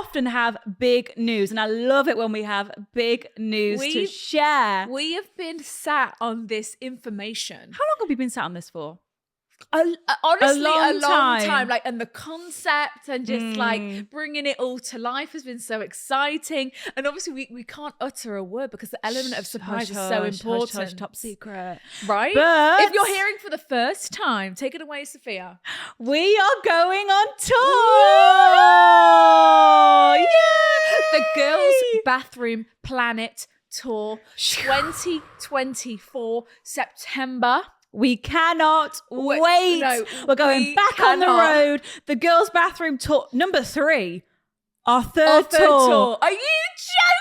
often have big news, and I love it when we have big news to share. We have been sat on this information. How long have we been sat on this for? Honestly, a long time. time. Like, and the concept and just like bringing it all to life has been so exciting. And obviously, we can't utter a word because the element of surprise is so important. Hush, top secret, right? But if you're hearing for the first time, take it away, Sophia. We are going on tour. Yay! The Girls Bathroom Planet Tour 2024 September. We cannot wait. No, we're going back on the road. The Girls Bathroom Tour number 3. Our third tour. Are you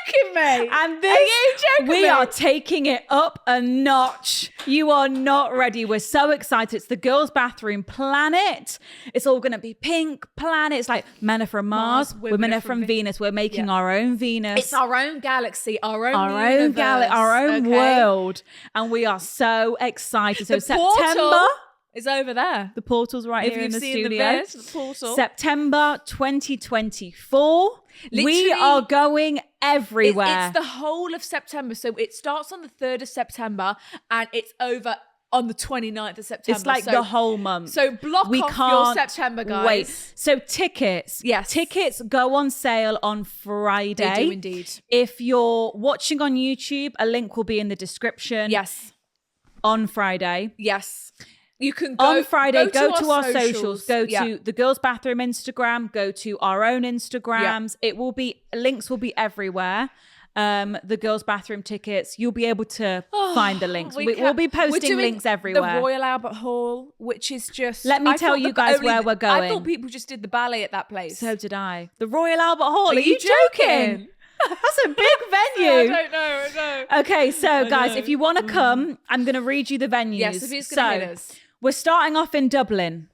joking me? And this, are you joking we me? are taking it up a notch. You are not ready. We're so excited. It's the Girls Bathroom Planet. It's all going to be pink planet. It's like men are from Mars, women are from Venus. We're making our own Venus. It's our own galaxy, our own galaxy, our own world. And we are so excited. So September is over there. The portal's right here in the studio. The portal. September 2024. We are going everywhere. It's the whole of September. So it starts on the 3rd of September and it's over on the 29th of September. It's like the whole month. So block off your September, guys. Wait. So tickets. Yes. Tickets go on sale on Friday. They do indeed. If you're watching on YouTube, a link will be in the description. Yes. On Friday. Yes. You can go on Friday, go to our socials. Go to the Girls Bathroom Instagram, go to our own Instagrams. It will be, links will be everywhere. The Girls Bathroom tickets, you'll be able to find the links. We'll be posting links everywhere. The Royal Albert Hall, which is just... Let me tell you guys where we're going. I thought people just did the ballet at that place. So did I. The Royal Albert Hall. Are you joking? That's a big venue. I don't know. Okay, so guys, if you want to come, I'm going to read you the venues. Yes, if he's going to hit us. We're starting off in Dublin.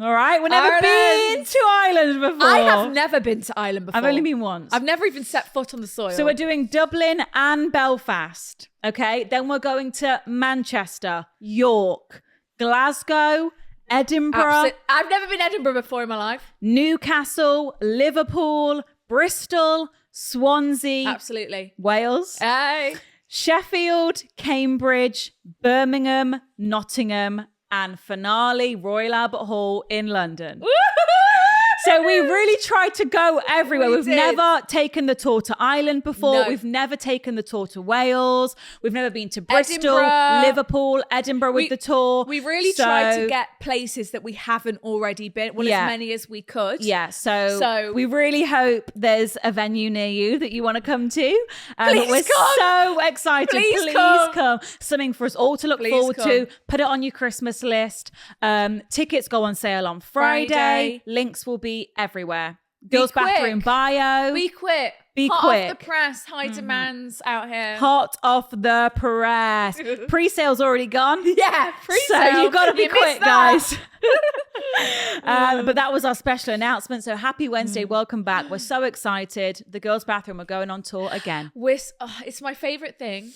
All right? We've never been to Ireland before. I have never been to Ireland before. I've only been once. I've never even set foot on the soil. So we're doing Dublin and Belfast. Okay? Then we're going to Manchester, York, Glasgow, Edinburgh. I've never been to Edinburgh before in my life. Newcastle, Liverpool, Bristol, Swansea. Absolutely. Wales. Hey. Sheffield, Cambridge, Birmingham, Nottingham, and finale, Royal Albert Hall in London. So we really tried to go everywhere. We've never taken the tour to Ireland before. No. We've never taken the tour to Wales. We've never been to Bristol, Liverpool, Edinburgh with the tour. We really tried to get places that we haven't already been. Well, as many as we could. Yeah. So we really hope there's a venue near you that you want to come to. We're so excited. Please come. Something for us all to look forward to. Put it on your Christmas list. Tickets go on sale on Friday. Links will be everywhere. Girls Bathroom bio. Be quick. Be hot quick. Off the press. High demands out here. Hot off the press. Pre-sale's already gone. Yeah, pre-sale. So you've got to be quick, guys. But that was our special announcement. So happy Wednesday. Welcome back. We're so excited. The Girls Bathroom are going on tour again. It's my favorite thing.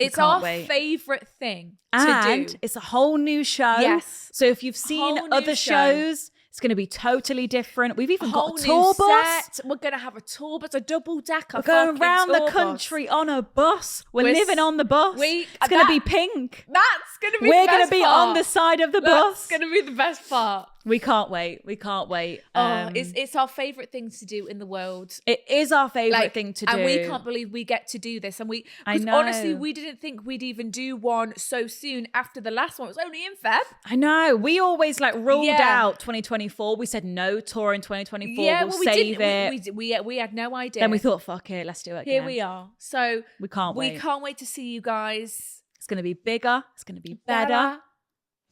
It's our favorite thing to do. It's a whole new show. Yes. So if you've seen other shows, it's going to be totally different. We've even got a tour bus. We're going to have a tour bus, a double decker. We're going around the country on a bus. We're living on the bus. It's going to be pink. That's going to be We're going to be on the side of the bus. That's going to be the best part. We can't wait. It's our favorite thing to do in the world. It is our favorite thing to do. And we can't believe we get to do this. And honestly, we didn't think we'd even do one so soon after the last one. It was only in Feb. I know. We always ruled out 2024. We said no tour in 2024. Yeah, we'll save it. We had no idea. Then we thought, fuck it, let's do it again. Here we are. So we can't wait. We can't wait to see you guys. It's going to be bigger. It's going to be better.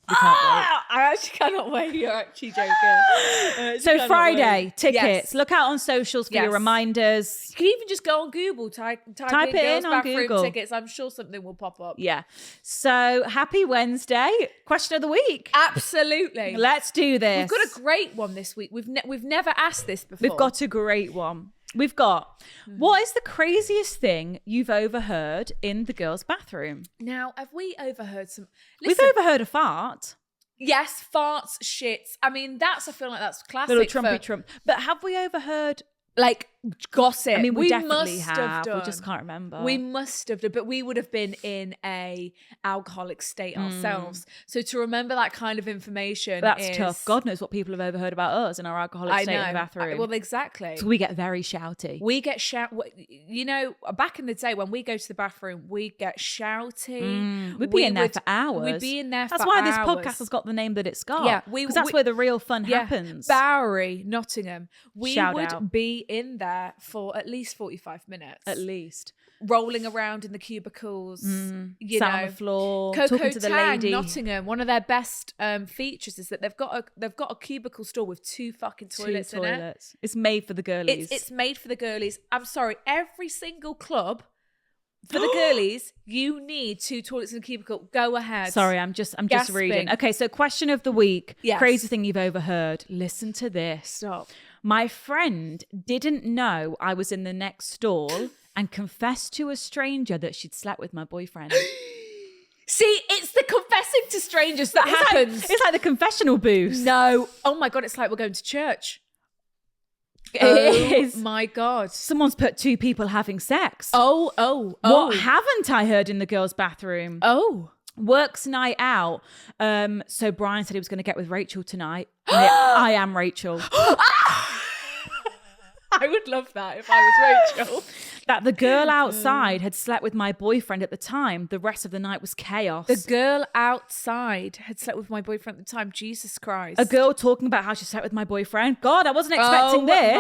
I actually cannot wait. You're actually joking. So Friday, tickets. Look out on socials for your reminders. You can even just go on Google, type in Girls Bathroom tickets. I'm sure something will pop up. Yeah. So happy Wednesday. Question of the week. Absolutely. Let's do this. We've got a great one this week. We've never asked this before. We've got a great one. We've got, what is the craziest thing you've overheard in the girls' bathroom? Now, have we overheard some... We've overheard a fart. Yes, farts, shits. I mean, I feel like that's classic. Little trumpy trump. But have we overheard... gossip. I mean, we definitely must have done. We just can't remember. We must have done, but we would have been in a alcoholic state ourselves. So to remember that kind of information, that's tough. God knows what people have overheard about us in our alcoholic state in the bathroom. Well, exactly. So we get very shouty. We get back in the day when we go to the bathroom, we get shouty. We'd be in there for hours. We'd be in there for hours. That's why this podcast has got the name that it's got. Yeah, because that's where the real fun happens. Bowery, Nottingham. We Shout would out. be in there for at least 45 minutes. At least. Rolling around in the cubicles, Sat on the floor, Coco talking to the Tang, lady. Nottingham. One of their best features is that they've got a cubicle store with 2 fucking toilets in it. It's made for the girlies. It's made for the girlies. I'm sorry, every single club for the girlies, you need 2 toilets in a cubicle. Go ahead. Sorry, I'm just reading. Okay, so question of the week. Yes. Crazy thing you've overheard. Listen to this. Stop. My friend didn't know I was in the next stall and confessed to a stranger that she'd slept with my boyfriend. See, it's the confessing to strangers that happens. It's like the confessional booth. No. Oh my God, it's like we're going to church. It is. My God. Someone's put 2 people having sex. Oh. What haven't I heard in the girls' bathroom? Oh. Works night out. So Brian said he was going to get with Rachel tonight. I am Rachel. I would love that if I was Rachel. That the girl outside had slept with my boyfriend at the time. The rest of the night was chaos. The girl outside had slept with my boyfriend at the time. Jesus Christ. A girl talking about how she slept with my boyfriend. God, I wasn't expecting this.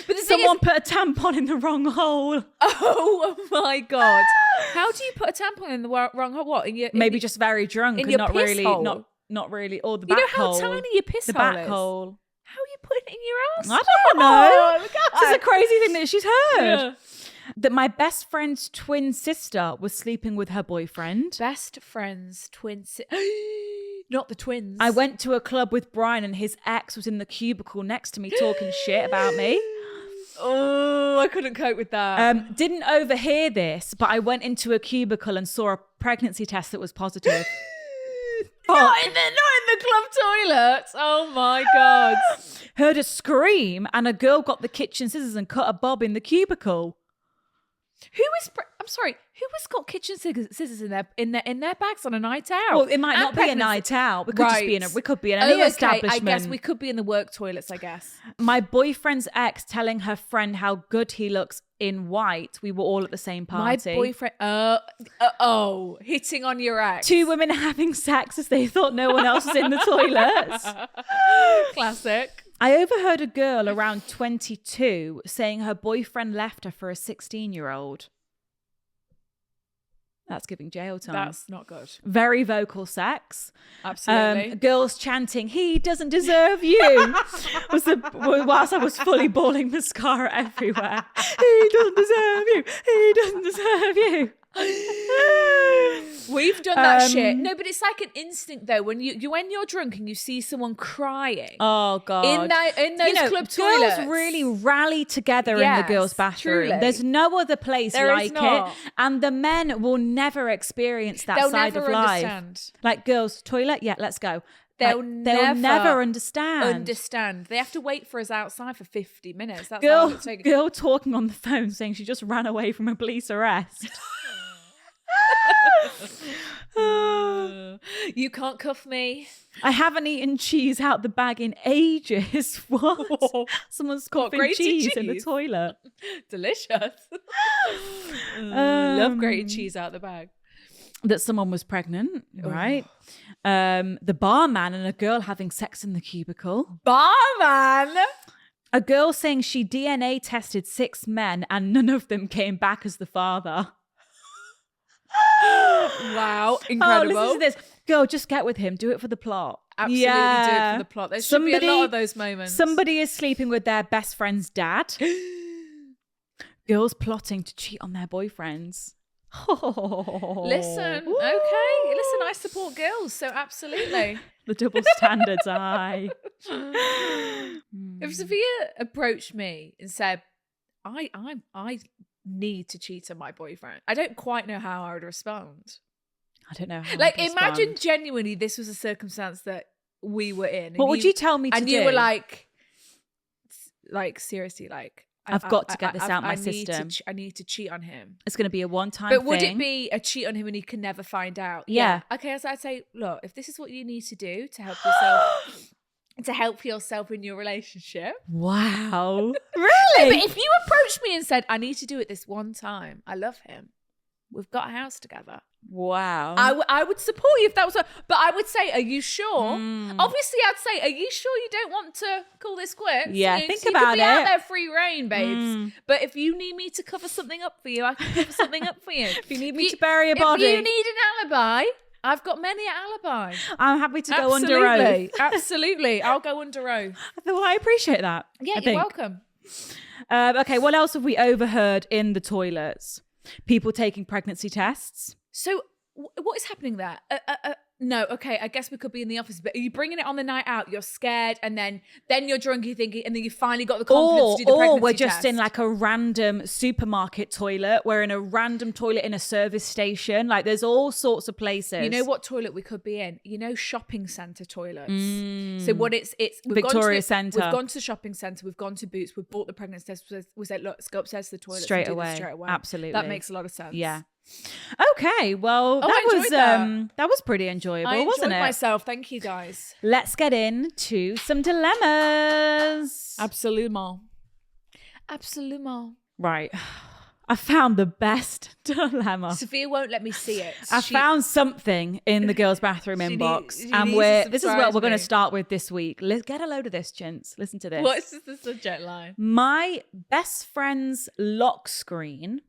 But someone put a tampon in the wrong hole. Oh my God. How do you put a tampon in the wrong hole? What? Maybe just very drunk in and your not piss really, hole? not really. Or the back hole. You know how tiny your piss the hole back is? hole. How are you putting it in your ass? I don't know. Oh, look at This is a crazy thing that she's heard. Yeah. That my best friend's twin sister was sleeping with her boyfriend. Best friend's twin not the twins. I went to a club with Brian and his ex was in the cubicle next to me talking shit about me. Oh, I couldn't cope with that. Didn't overhear this, but I went into a cubicle and saw a pregnancy test that was positive. Not in the club toilets. Oh my God. Heard a scream and a girl got the kitchen scissors and cut a bob in the cubicle. I'm sorry. Who has got kitchen scissors in their bags on a night out? Well, it might not be a night out. We could just be we could be in any establishment. I guess we could be in the work toilets. I guess. My boyfriend's ex telling her friend how good he looks in white. We were all at the same party. My boyfriend. Hitting on your ex. 2 women having sex as they thought no one else was in the toilets. Classic. I overheard a girl around 22 saying her boyfriend left her for a 16-year-old. That's giving jail time. That's not good. Very vocal sex. Absolutely. Girls chanting, "He doesn't deserve you," whilst I was fully bawling mascara everywhere. He doesn't deserve you. He doesn't deserve you. We've done that shit. No, but it's like an instinct though. When you're drunk and you see someone crying. Oh God! In those club toilets, girls really rally together in the girls' bathroom. Truly. There's no other place like it, and the men will never experience that side of life. Understand. Like girls' toilet, yeah, let's go. They'll never understand. They have to wait for us outside for 50 minutes. That's girl talking on the phone saying she just ran away from a police arrest. You can't cuff me. I haven't eaten cheese out the bag in ages. What? Someone's coughing cheese in the toilet. Delicious. Love grated cheese out the bag. That someone was pregnant, right? The barman and a girl having sex in the cubicle. Barman? A girl saying she DNA tested 6 men and none of them came back as the father. Wow, incredible. Oh, listen to this. Girl, just get with him. Do it for the plot. Absolutely do it for the plot. There should be a lot of those moments. Somebody is sleeping with their best friend's dad. Girls plotting to cheat on their boyfriends. Listen, okay. Listen, I support girls, so absolutely. The double standards are high. If Sophia approached me and said, I need to cheat on my boyfriend, I don't quite know how I would respond. I don't know how Like, imagine genuinely this was a circumstance that we were in. What would you tell me to do? And you were like seriously, like, I've got to get this out my system. I need to cheat on him. It's going to be a one-time thing. But would it be a cheat on him and he can never find out? Yeah. Okay, so I'd say, look, if this is what you need to do to help yourself, in your relationship. Wow. But Really? if you approached me and said, I need to do it this one time, I love him, we've got a house together. Wow. I would support you if that was but I would say, are you sure? Obviously, I'd say, are you sure you don't want to call this quits? Yeah, you know, think you about could be it. out there free reign, babes. But if you need me to cover something up for you, I can cover something up for you. If you need me to bury a body. If you need an alibi, I've got many alibis. I'm happy to go under oath. Absolutely. I'll go under oath. Well, I appreciate that. Yeah, you're welcome. Okay, what else have we overheard in the toilets? People taking pregnancy tests. So what is happening there? No, okay, I guess we could be in the office, but are you bringing it on the night out? You're scared, and then you're drunk, you're thinking, and then you finally got the confidence to do the pregnancy Or we're just test. in like a random supermarket toilet. We're in a random toilet in a service station. Like there's all sorts of places. You know what toilet we could be in? You know, shopping centre toilets. So what it's we've Victoria Centre. We've gone to the shopping centre. We've gone to Boots. We've bought the pregnancy test. We said, look, let's go upstairs to the toilet straight and do away. this straight away. Absolutely, that makes a lot of sense. Yeah. Okay, well, that was pretty enjoyable, I wasn't enjoyed it? myself. Thank you, guys. Let's get into some dilemmas. Absolument. Right. I found the best dilemma. Sophia won't let me see it. I found something in the girls' bathroom inbox, and this is what we're going to start with this week. Let's get a load of this, gents. Listen to this. What is the subject line? My best friend's lock screen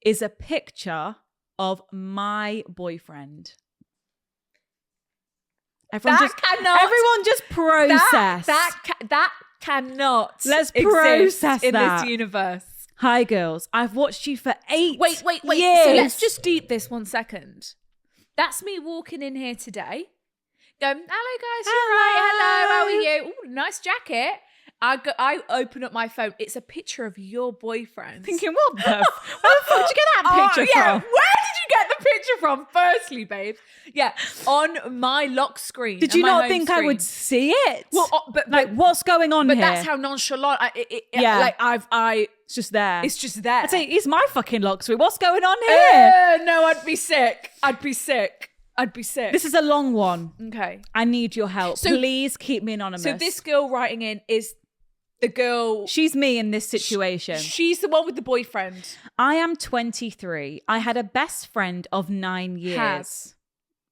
is a picture of my boyfriend. Everyone just process. That cannot. Let's exist process in that. this universe. Hi, girls. I've watched you for 8 Wait. years. So let's just deep this 1 second. That's me walking in here today. Going, hello guys, you're right. Hello, how are you? Ooh, nice jacket. I open up my phone. It's a picture of your boyfriend. Thinking, where the fuck did you get that picture from? Where did you get the picture from? Firstly, babes. Yeah, on my lock screen. Did you not think I would see it? Well, but like, what's going on here? But that's how nonchalant. It's just there. It's just there. I'd say it's my fucking lock screen. What's going on here? No, I'd be sick. This is a long one. Okay. I need your help. So, please keep me anonymous. So this girl writing in is the girl. She's me in this situation. She's the one with the boyfriend. I am 23. I had a best friend of 9 years.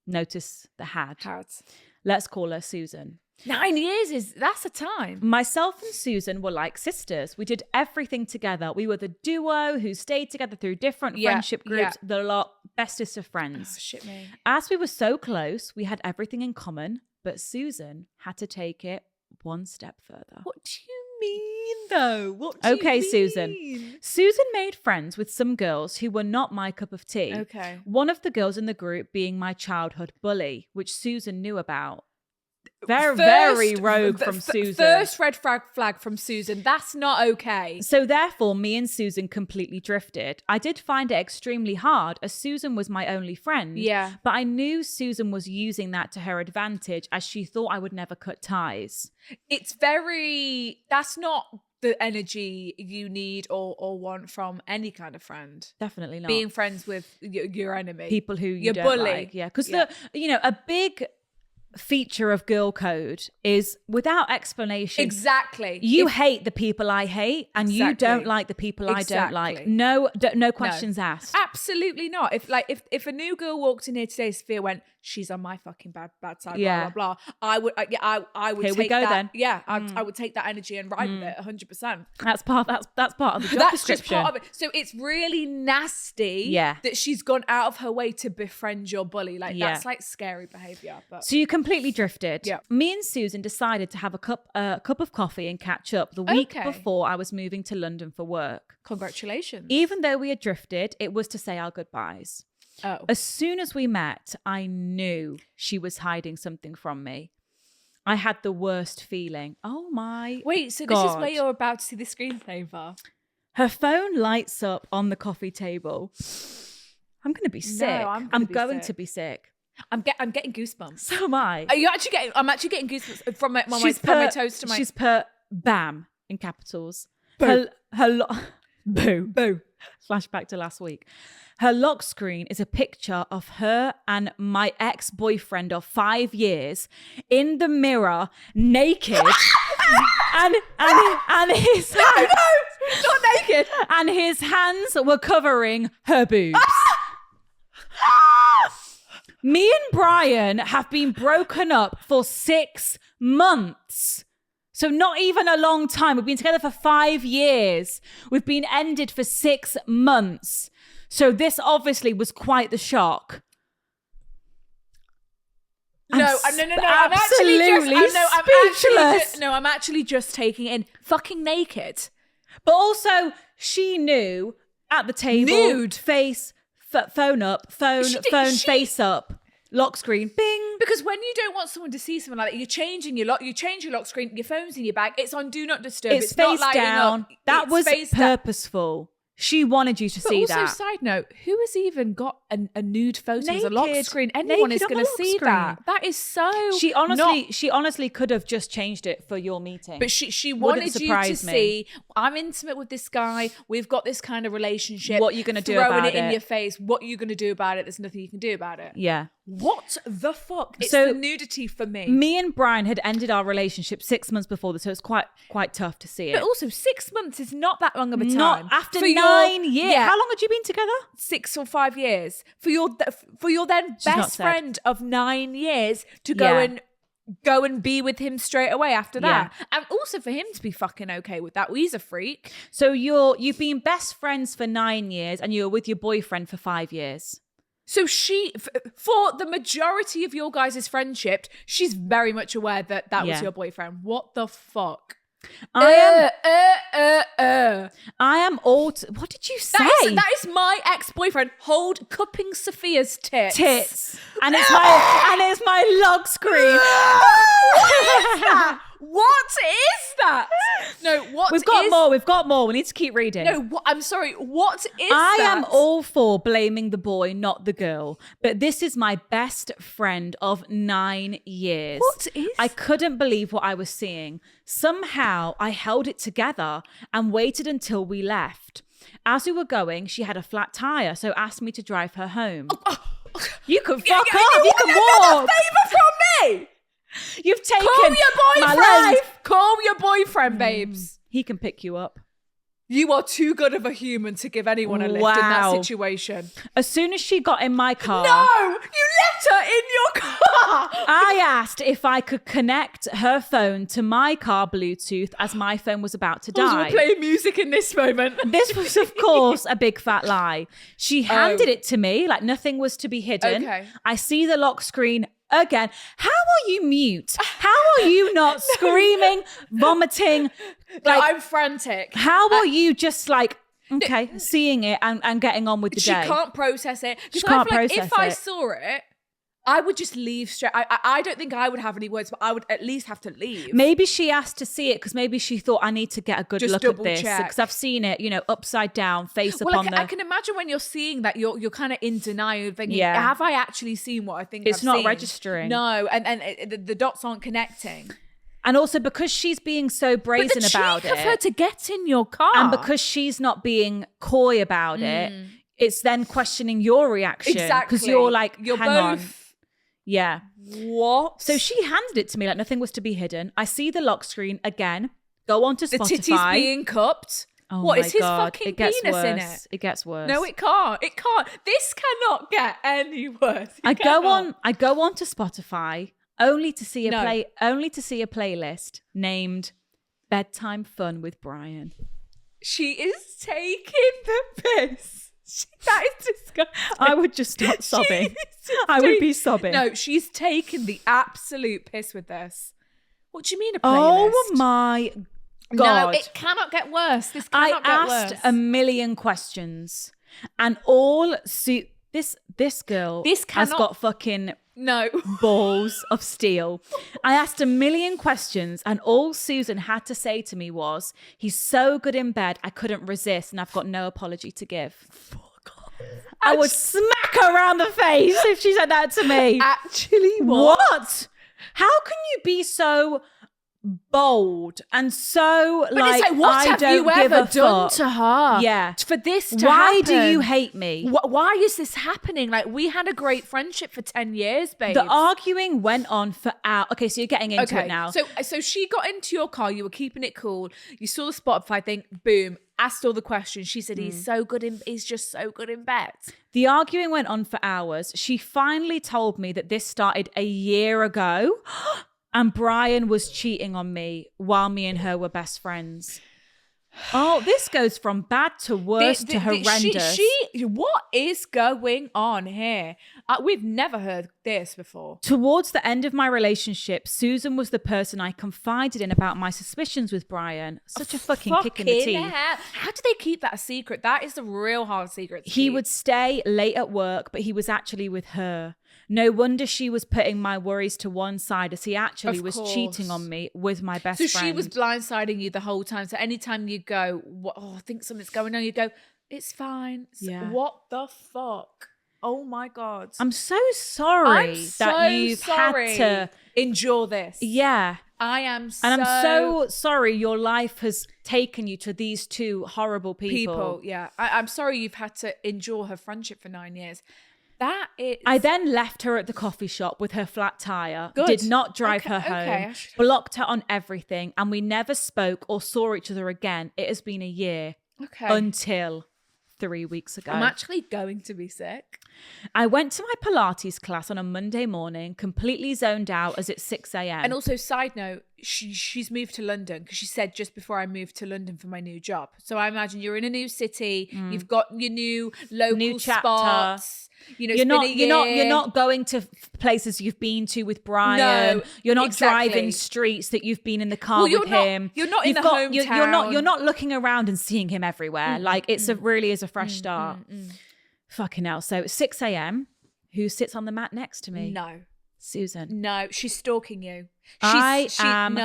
Notice the had. Let's call her Susan. 9 years that's a time. Myself and Susan were like sisters. We did everything together. We were the duo who stayed together through different friendship groups. The bestest of friends. Oh, shit me. As we were so close, we had everything in common, but Susan had to take it one step further. What do you mean though? What do you mean? Susan. Susan made friends with some girls who were not my cup of tea. Okay. One of the girls in the group being my childhood bully, which Susan knew about. Very rogue from Susan. First red flag from Susan. That's not okay. So therefore, me and Susan completely drifted. I did find it extremely hard as Susan was my only friend. Yeah. But I knew Susan was using that to her advantage as she thought I would never cut ties. That's not the energy you need or want from any kind of friend. Definitely not. Being friends with your enemy. People who you don't bully. like. Yeah. Because a big feature of girl code is without explanation. Exactly. You hate the people I hate, and you don't like the people I don't like. No questions asked. Absolutely not. If a new girl walked in here today, Sophia went, she's on my fucking bad side. Yeah. Blah blah blah. I would. I would. Here take we go that, then. Yeah. I would take that energy and ride with it 100%. That's part of the job That's description. just part of it. So it's really nasty. Yeah. That she's gone out of her way to befriend your bully. That's like scary behavior. But so you completely drifted. Yeah. Me and Susan decided to have a cup of coffee and catch up the week before I was moving to London for work. Congratulations. Even though we had drifted, it was to say our goodbyes. Oh. As soon as we met, I knew she was hiding something from me. I had the worst feeling. Oh my Wait, so God. This is where you're about to see the screensaver. Her phone lights up on the coffee table. I'm going to be sick. I'm going to be sick. I'm getting goosebumps. So am I. Are you actually getting? I'm actually getting goosebumps from my toes to my. She's put BAM in capitals. Boo. Flashback to last week. Her lock screen is a picture of her and my ex-boyfriend of 5 years in the mirror, naked, and his hands, not naked, and his hands were covering her boobs. Me and Brian have been broken up for 6 months. So not even a long time. We've been together for 5 years. We've been ended for 6 months. So this obviously was quite the shock. No. I'm actually just taking it in. Fucking naked. But also, she knew at the table. Nude. Face, phone up, face up. Lock screen, bing. Because when you don't want someone to see something like that, you change your lock screen, your phone's in your bag, it's on do not disturb. It's face not down. Up. That was purposeful. She wanted you to see that. But also, side note, who has even got a nude photo as a lock screen? Anyone is going to see that. That is so. She honestly could have just changed it for your meeting. But she wanted you to see. I'm intimate with this guy. We've got this kind of relationship. What are you going to do about it? Throwing it in your face. What are you going to do about it? There's nothing you can do about it. Yeah. What the fuck? It's the nudity for me. Me and Brian had ended our relationship 6 months before this, so it's quite tough to see it. But also, 6 months is not that long of a time. Not after 9 years. Yeah. How long had you been together? 6 or 5 years. For your then best friend of 9 years to go and be with him straight away after that. Yeah. And also for him to be fucking okay with that. Well, he's a freak. So you've been best friends for 9 years and you were with your boyfriend for 5 years. So for the majority of your guys' friendship, she's very much aware that was your boyfriend. What the fuck? I am all. What did you say? That is my ex-boyfriend cupping Sophia's tits. And it's my log screen. What is that? No, We've got more. We need to keep reading. No, I'm sorry. What is I that? am all for blaming the boy, not the girl. But this is my best friend of 9 years. What is? I couldn't believe what I was seeing. Somehow I held it together and waited until we left. As we were going, she had a flat tire, so asked me to drive her home. You can fuck off. You can walk. Favor from me. You've taken my life. Call your boyfriend, babes. He can pick you up. You are too good of a human to give anyone a lift in that situation. As soon as she got in my car... No! You left her in your car! I asked if I could connect her phone to my car Bluetooth as my phone was about to die. We're playing music in this moment. This was, of course, a big fat lie. She handed it to me like nothing was to be hidden. Okay. I see the lock screen again. How are you mute? How are you not screaming, vomiting? Like, I'm frantic. How are you just like, okay, seeing it and getting on with the day? She can't process it. She can't process it. If I saw it, I would just leave straight. I don't think I would have any words, but I would at least have to leave. Maybe she asked to see it because maybe she thought I need to get a good look at this because I've seen it, upside down, face up on the... I can imagine when you're seeing that, you're kind of in denial, thinking, have I actually seen what I think it's I've not seen? registering. No, and the dots aren't connecting. And also because she's being so brazen about it. But the cheek of her to get in your car. And because she's not being coy about it, it's then questioning your reaction. Exactly. Because you're like, you're hang both... on. Yeah. What? So she handed it to me like nothing was to be hidden. I see the lock screen again. Go on to Spotify. The titty's being cupped. Oh what my is his God. fucking penis in it? It gets worse. No, it can't. It can't. This cannot get any worse. I go on to Spotify only to see a playlist named Bedtime Fun with Brian. She is taking the piss. That is disgusting. I would just start sobbing. I would be sobbing. No, she's taken the absolute piss with this. What do you mean a playlist? Oh my God. No, it cannot get worse. This cannot get worse. I asked a million questions and this girl has got fucking balls of steel. I asked a million questions and all Susan had to say to me was, he's so good in bed, I couldn't resist and I've got no apology to give. Fuck off. I would smack her around the face if she said that to me. Actually, what? How can you be so bold and so But it's like, what I have don't you give ever a done fuck. to her? Yeah. For this to Why happen? do you hate me? Why is this happening? Like, we had a great friendship for 10 years, babe. The arguing went on for hours. Okay, so you're getting into it now. So she got into your car. You were keeping it cool. You saw the Spotify thing. Boom. Asked all the questions. She said, he's just so good in bed. The arguing went on for hours. She finally told me that this started a year ago and Brian was cheating on me while me and her were best friends. Oh, this goes from bad to worse to horrendous. What is going on here? We've never heard this before. Towards the end of my relationship, Susan was the person I confided in about my suspicions with Brian. Such a fucking kick in the teeth. Hell. How do they keep that a secret? That is the real hard secret. He would stay late at work, but he was actually with her. No wonder she was putting my worries to one side as he actually was cheating on me with my best friend. So she was blindsiding you the whole time. So anytime you go, I think something's going on, you go, it's fine. Yeah. What the fuck? Oh my God. I'm so sorry that you've had to endure this. Yeah. I am And I'm so sorry your life has taken you to these two horrible people. Yeah. I'm sorry you've had to endure her friendship for 9 years. That is... I then left her at the coffee shop with her flat tire, did not drive her home, blocked her on everything, and we never spoke or saw each other again. It has been a year until 3 weeks ago. I'm actually going to be sick. I went to my Pilates class on a Monday morning, completely zoned out as it's 6 a.m. And also, side note, she's moved to London because she said just before I moved to London for my new job. So I imagine you're in a new city, you've got your new local spots. You know, you're not going to places you've been to with Brian. No, you're not driving streets that you've been in the car with him. You're not in the hometown. You're not looking around and seeing him everywhere. Like it's really is a fresh start. Fucking hell. So 6 a.m. Who sits on the mat next to me? No. Susan. No, she's stalking you. I am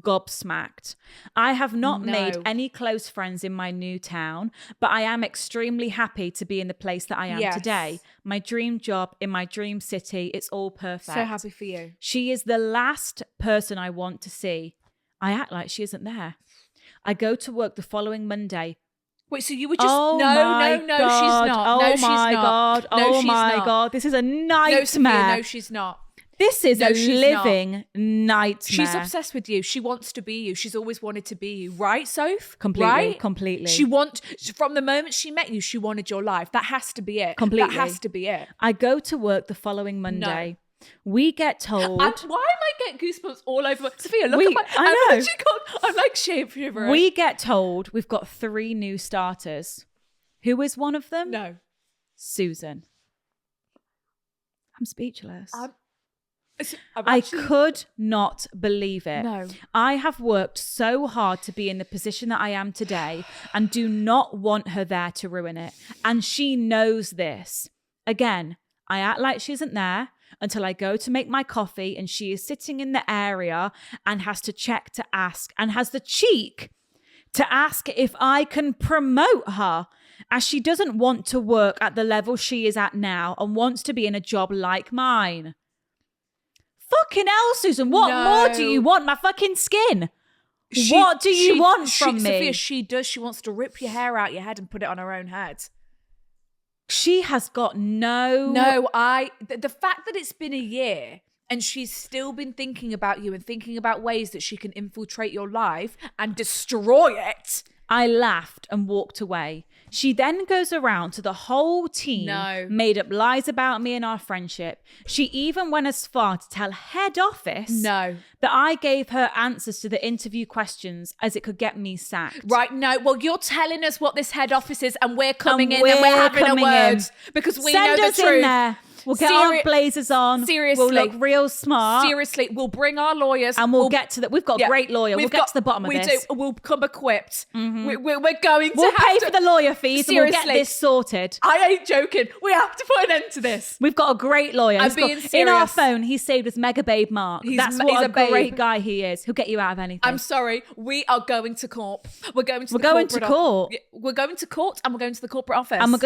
gobsmacked. I have not made any close friends in my new town, but I am extremely happy to be in the place that I am today. My dream job in my dream city. It's all perfect. So happy for you. She is the last person I want to see. I act like she isn't there. I go to work the following Monday. Wait, so you were just... No, she's not. Oh my God. Oh my God. This is a nightmare. No, Sophia, no, she's not. This is a living nightmare. She's obsessed with you. She wants to be you. She's always wanted to be you. Right, Soph? Completely. From the moment she met you, she wanted your life. That has to be it. Completely. That has to be it. I go to work the following Monday. No. We get told... Why am I getting goosebumps all over? Sophia, look at my... I know. I'm like shivering. We get told we've got 3 new starters. Who is one of them? No. Susan. I'm speechless. I could not believe it. No. I have worked so hard to be in the position that I am today and do not want her there to ruin it. And she knows this. Again, I act like she isn't there until I go to make my coffee and she is sitting in the area and has to check to ask and has the cheek to ask if I can promote her, as she doesn't want to work at the level she is at now and wants to be in a job like mine. Fucking hell, Susan, what more do you want? My fucking skin. What do you want from me? Sophia, she does. She wants to rip your hair out your head and put it on her own head. She has got no... The fact that it's been a year and she's still been thinking about you and thinking about ways that she can infiltrate your life and destroy it. I laughed and walked away. She then goes around to the whole team, made up lies about me and our friendship. She even went as far to tell head office that I gave her answers to the interview questions as it could get me sacked. Right, no. Well, you're telling us what this head office is and we're coming in and we're having a word because we know the truth. In there. We'll get our blazers on. Seriously. We'll look real smart. Seriously. We'll bring our lawyers. And we'll get to that. We've got a great lawyer. We'll get to the bottom of this. We'll come equipped. Mm-hmm. We're going to We'll pay for the lawyer fees. Seriously. And we'll get this sorted. I ain't joking. We have to put an end to this. We've got a great lawyer. I'm being serious. In our phone, he's saved as Mega Babe Mark. He's a great guy he is. He'll get you out of anything. I'm sorry. We are going to court. We're going to court. We're going to court and we're going to the corporate office. And we're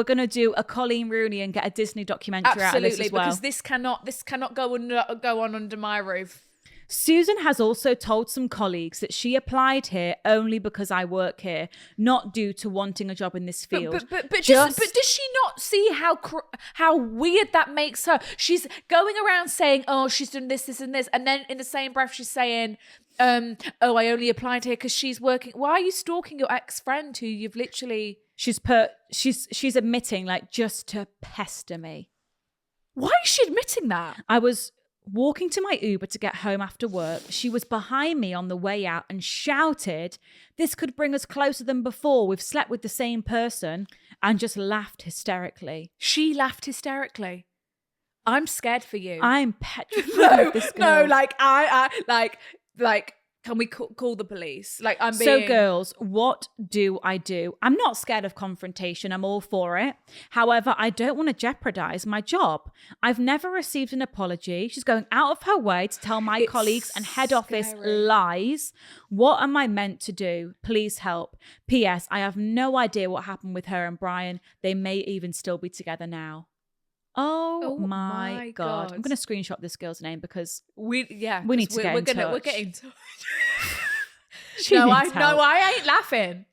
going to do a Colleen Rooney and get a Disney documentary out of this as well. Because this cannot go on under my roof. Susan has also told some colleagues that she applied here only because I work here, not due to wanting a job in this field. But does she not see how weird that makes her? She's going around saying, "Oh, she's done this, this, and this," and then in the same breath, she's saying, "Oh, I only applied here because she's working." Why are you stalking your ex-friend who you've literally? She's admitting, like, just to pester me. Why is she admitting that? I was walking to my Uber to get home after work. She was behind me on the way out and shouted, "This could bring us closer than before. We've slept with the same person," and just laughed hysterically. She laughed hysterically. I'm scared for you. I'm petrified of this girl. No, like, can we call the police? Like, I'm being... So girls, what do I do? I'm not scared of confrontation. I'm all for it. However, I don't want to jeopardize my job. I've never received an apology. She's going out of her way to tell my colleagues and head office lies. What am I meant to do? Please help. P.S. I have no idea what happened with her and Brian. They may even still be together now. Oh my God. I'm going to screenshot this girl's name because we need to get in touch. We're getting in touch. I ain't laughing.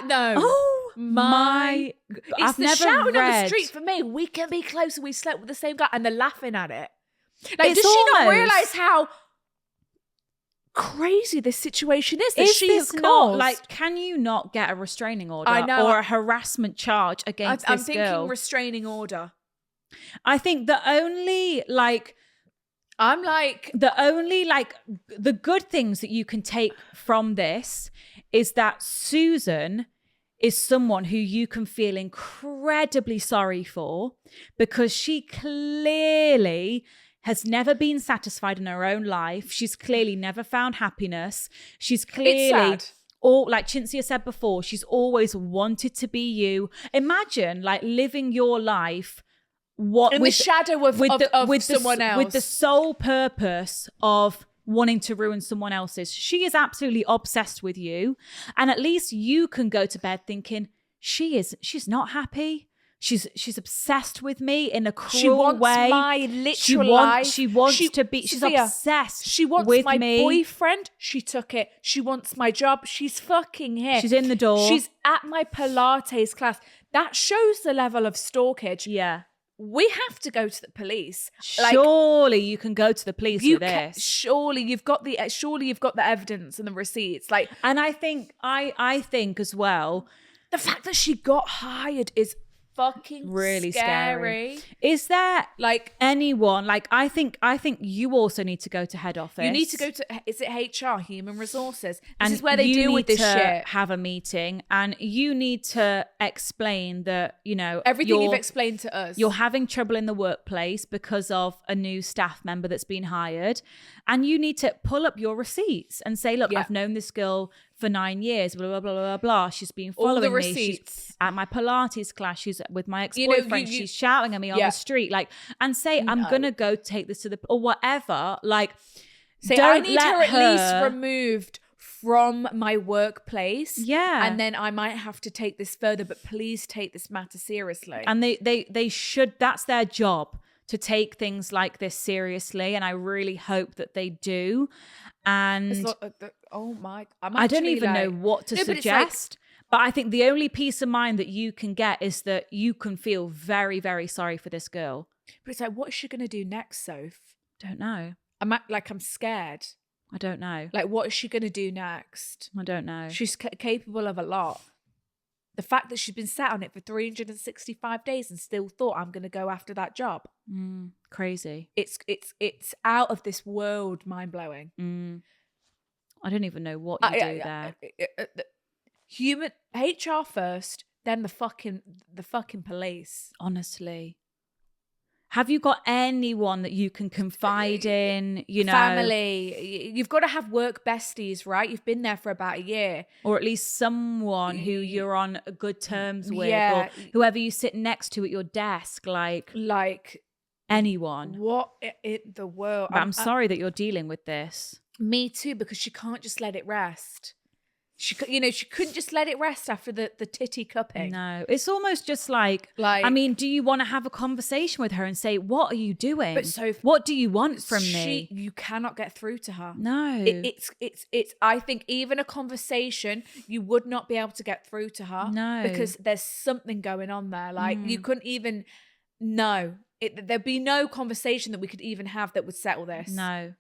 No. Oh my God. It's the shouting on the street for me. We can be closer. We slept with the same guy. And they're laughing at it. Like, does she not realise how crazy this situation is that she has caused? Like, can you not get a restraining order? I know. Or a harassment charge against this girl? I'm thinking restraining order. I think the good things that you can take from this is that Susan is someone who you can feel incredibly sorry for, because she clearly has never been satisfied in her own life. She's clearly never found happiness. She's clearly... like Cinzia said before, she's always wanted to be you. Imagine like living your life the shadow of someone else, with the sole purpose of wanting to ruin someone else's. She is absolutely obsessed with you, and at least you can go to bed thinking she's not happy. She's obsessed with me in a cruel way. She wants my literal life. She's obsessed. She wants with my me. boyfriend. She took it. She wants my job. She's fucking here. She's in the door. She's at my Pilates class. That shows the level of stalkage. Yeah. We have to go to the police. Surely you can go to the police with this. Surely you've got the evidence and the receipts. Like, and I think as well, the fact that she got hired is fucking really scary. Is there like anyone, like I think you also need to go to head office. You need to go to, is it HR, human resources? This is where they deal with this shit. Have a meeting, and you need to explain that, you know, everything you've explained to us. You're having trouble in the workplace because of a new staff member that's been hired, and you need to pull up your receipts and say, look, I've known this girl for 9 years, blah, blah, blah, blah, blah. She's been following all the me. Receipts. She's at my Pilates class. She's with my ex-boyfriend. She's shouting at me on the street. Like, and say, I'm going to go take this to the, or whatever. Like, say, I need her at least removed from my workplace. Yeah. And then I might have to take this further, but please take this matter seriously. And they should, that's their job, to take things like this seriously. And I really hope that they do. And I don't even know what to suggest, but I think the only peace of mind that you can get is that you can feel very, very sorry for this girl. But it's like, what is she going to do next, Soph? Don't know. I'm scared. I don't know. Like, what is she going to do next? I don't know. She's capable of a lot. The fact that she's been sat on it for 365 days and still thought, I'm going to go after that job. Crazy. It's out of this world, mind-blowing. I don't even know what you do there. Human HR first, then the fucking police. Honestly. Have you got anyone that you can confide in, you know? Family. You've got to have work besties, right? You've been there for about a year. Or at least someone who you're on good terms with. Or whoever you sit next to at your desk. Like anyone. What in the world? But I'm sorry that you're dealing with this. Me too, because she can't just let it rest. She couldn't just let it rest after the titty cupping. No, it's almost just like, I mean, do you want to have a conversation with her and say, what are you doing? But so what do you want from me? You cannot get through to her. No. It's I think even a conversation, you would not be able to get through to her. No. Because there's something going on there. Like you couldn't even, there'd be no conversation that we could even have that would settle this. No.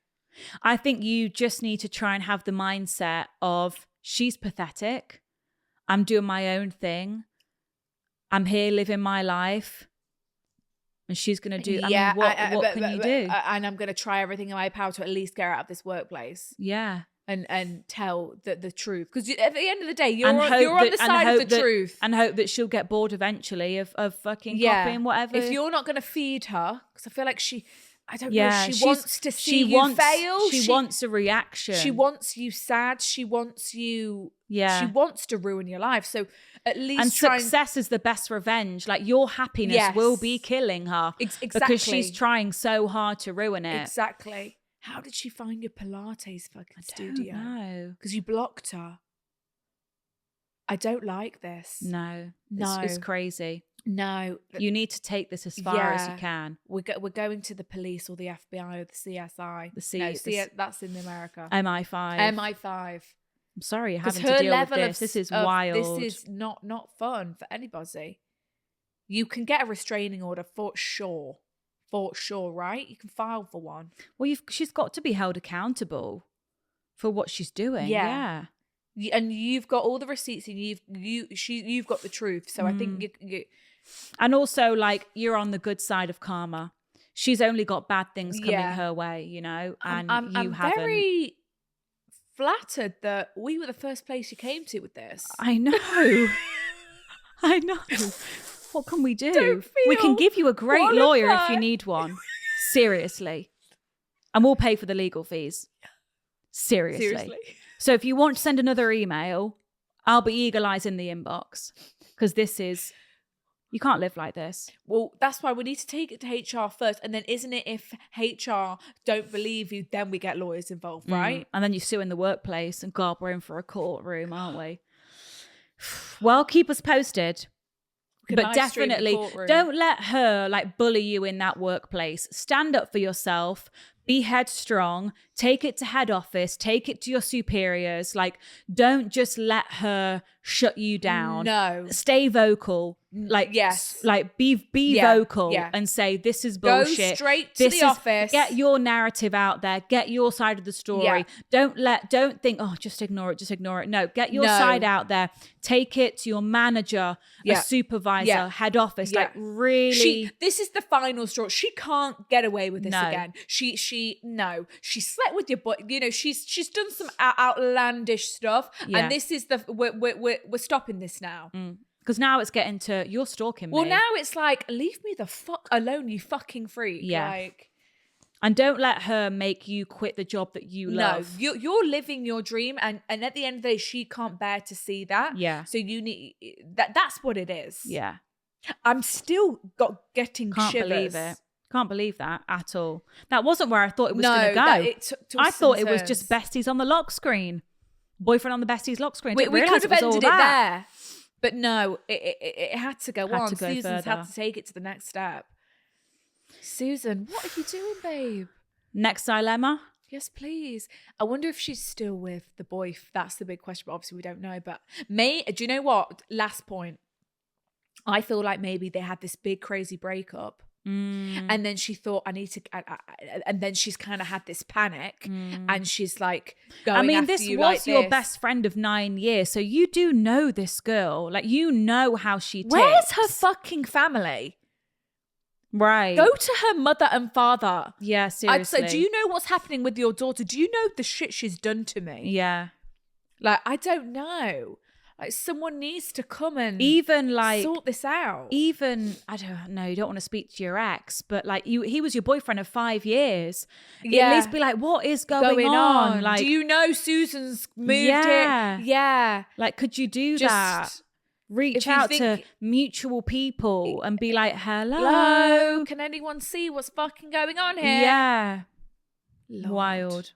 I think you just need to try and have the mindset of, she's pathetic. I'm doing my own thing. I'm here living my life. And she's going to do... Yeah, I mean, what can you do? And I'm going to try everything in my power to at least get her out of this workplace. Yeah. And tell the truth. Because at the end of the day, you're on the side of the truth. And hope that she'll get bored eventually of fucking copying whatever. If you're not going to feed her... Because I feel like she wants to see you fail. She wants a reaction. She wants you sad. She wants you... Yeah. She wants to ruin your life. So at least and success is the best revenge. Like, your happiness will be killing her. Exactly. Because she's trying so hard to ruin it. Exactly. How did she find your Pilates fucking studio? I don't know. Because you blocked her. I don't like this. No. It's crazy. No. You need to take this as far as you can. We're going to the police or the FBI or the CSI. That's in America. MI5. MI5. I'm sorry you're having to deal with this. This is wild. This is not fun for anybody. You can get a restraining order for sure. For sure, right? You can file for one. Well, she's got to be held accountable for what she's doing. Yeah. And you've got all the receipts, and you've got the truth. So I think you and also, like, you're on the good side of karma. She's only got bad things coming her way, you know, and I'm haven't. Very flattered that we were the first place you came to with this. I know. I know. What can we do? We can give you a great lawyer if you need one. Seriously. And we'll pay for the legal fees. Seriously. So if you want to send another email, I'll be eagle eyes in the inbox. Because you can't live like this. Well, that's why we need to take it to HR first. And then isn't it if HR don't believe you, then we get lawyers involved, right? And then you sue in the workplace, and God, we're in for a courtroom, aren't we? Well, keep us posted. But definitely don't let her like bully you in that workplace. Stand up for yourself. Be headstrong. Take it to head office. Take it to your superiors. Like, don't just let her shut you down. No. Stay vocal. Like, yes. Like, be vocal and say, this is bullshit. Go straight to the office. Get your narrative out there. Get your side of the story. Yeah. Don't think, oh, just ignore it. No, get your side out there. Take it to your manager, a supervisor, head office. Like, really. This is the final straw. She can't get away with this again. She slept with your boy. You know, she's done some outlandish stuff, and this is we're stopping this now. Because now it's getting to, you're stalking me. Well, now it's like, leave me the fuck alone, you fucking freak. Yeah. Like, and don't let her make you quit the job that you love. No, you're living your dream, and at the end of the day, she can't bear to see that. Yeah. So you need that's what it is. Yeah. I'm still getting Can't shivers. Believe it. Can't believe that at all. That wasn't where I thought it was going to go. I thought it was just Besties on the lock screen. Boyfriend on the Besties lock screen. We could have ended it there. But no, it had to go on. Susan's had to take it to the next step. Susan, what are you doing, babe? Next dilemma? Yes, please. I wonder if she's still with the boy. That's the big question, but obviously we don't know. But do you know what? Last point. I feel like maybe they had this big crazy breakup. And then she thought, I need to, and then she's kind of had this panic, and she's like going after this you was like your this. best friend of 9 years, so you do know this girl, like, you know how she ticks. Where's her fucking family? Right. Go to her mother and father. Yeah, seriously. I'd say, do you know what's happening with your daughter? Do you know the shit she's done to me? Yeah. Like, I don't know. Like, someone needs to come and even like sort this out. Even, I don't know, you don't want to speak to your ex, but like he was your boyfriend of 5 years. Yeah. At least be like, what is going on? Like, do you know Susan's moved it? Yeah. Like, could you do that? Reach out to mutual people and be like, hello. Can anyone see what's fucking going on here? Yeah. Lord. Wild.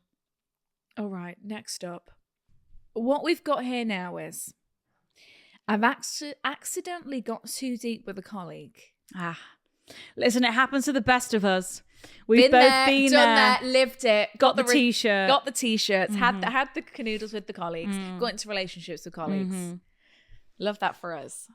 All right, next up. What we've got here now is I've accidentally got too deep with a colleague. Listen, it happens to the best of us. We've Been both there, been done there. that, lived it, Got the t-shirt. got the t-shirts, had the canoodles with the colleagues, got into relationships with colleagues. Love that for us.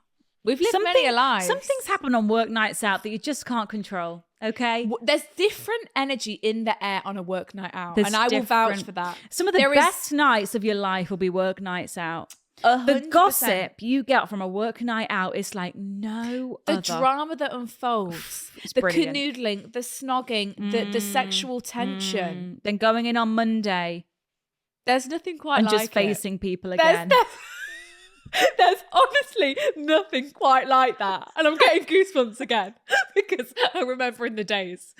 We've lived many a lives. Some things happen on work nights out that you just can't control. Okay, There's different energy in the air on a work night out, There's and I will vouch for that. Some of the best nights of your life will be work nights out. 100%. The gossip you get from a work night out is like no the other. drama that unfolds, the brilliant. canoodling, the snogging, the sexual tension. Then going in on Monday There's nothing quite and like just facing people There's again. There's honestly nothing quite like that. And I'm getting goosebumps again because I'm remembering the days.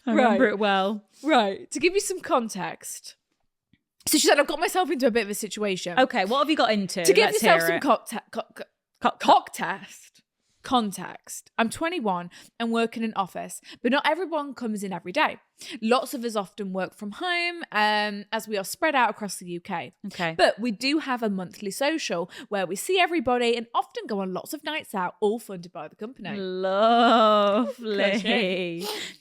I remember it well. Right. To give you some context. So she said, I've got myself into a bit of a situation. Okay, what have you got into? To give Let's yourself hear some context. I'm 21 and work in an office, but not everyone comes in every day. Lots of us often work from home as we are spread out across the UK. Okay. But we do have a monthly social where we see everybody and often go on lots of nights out, all funded by the company. Lovely.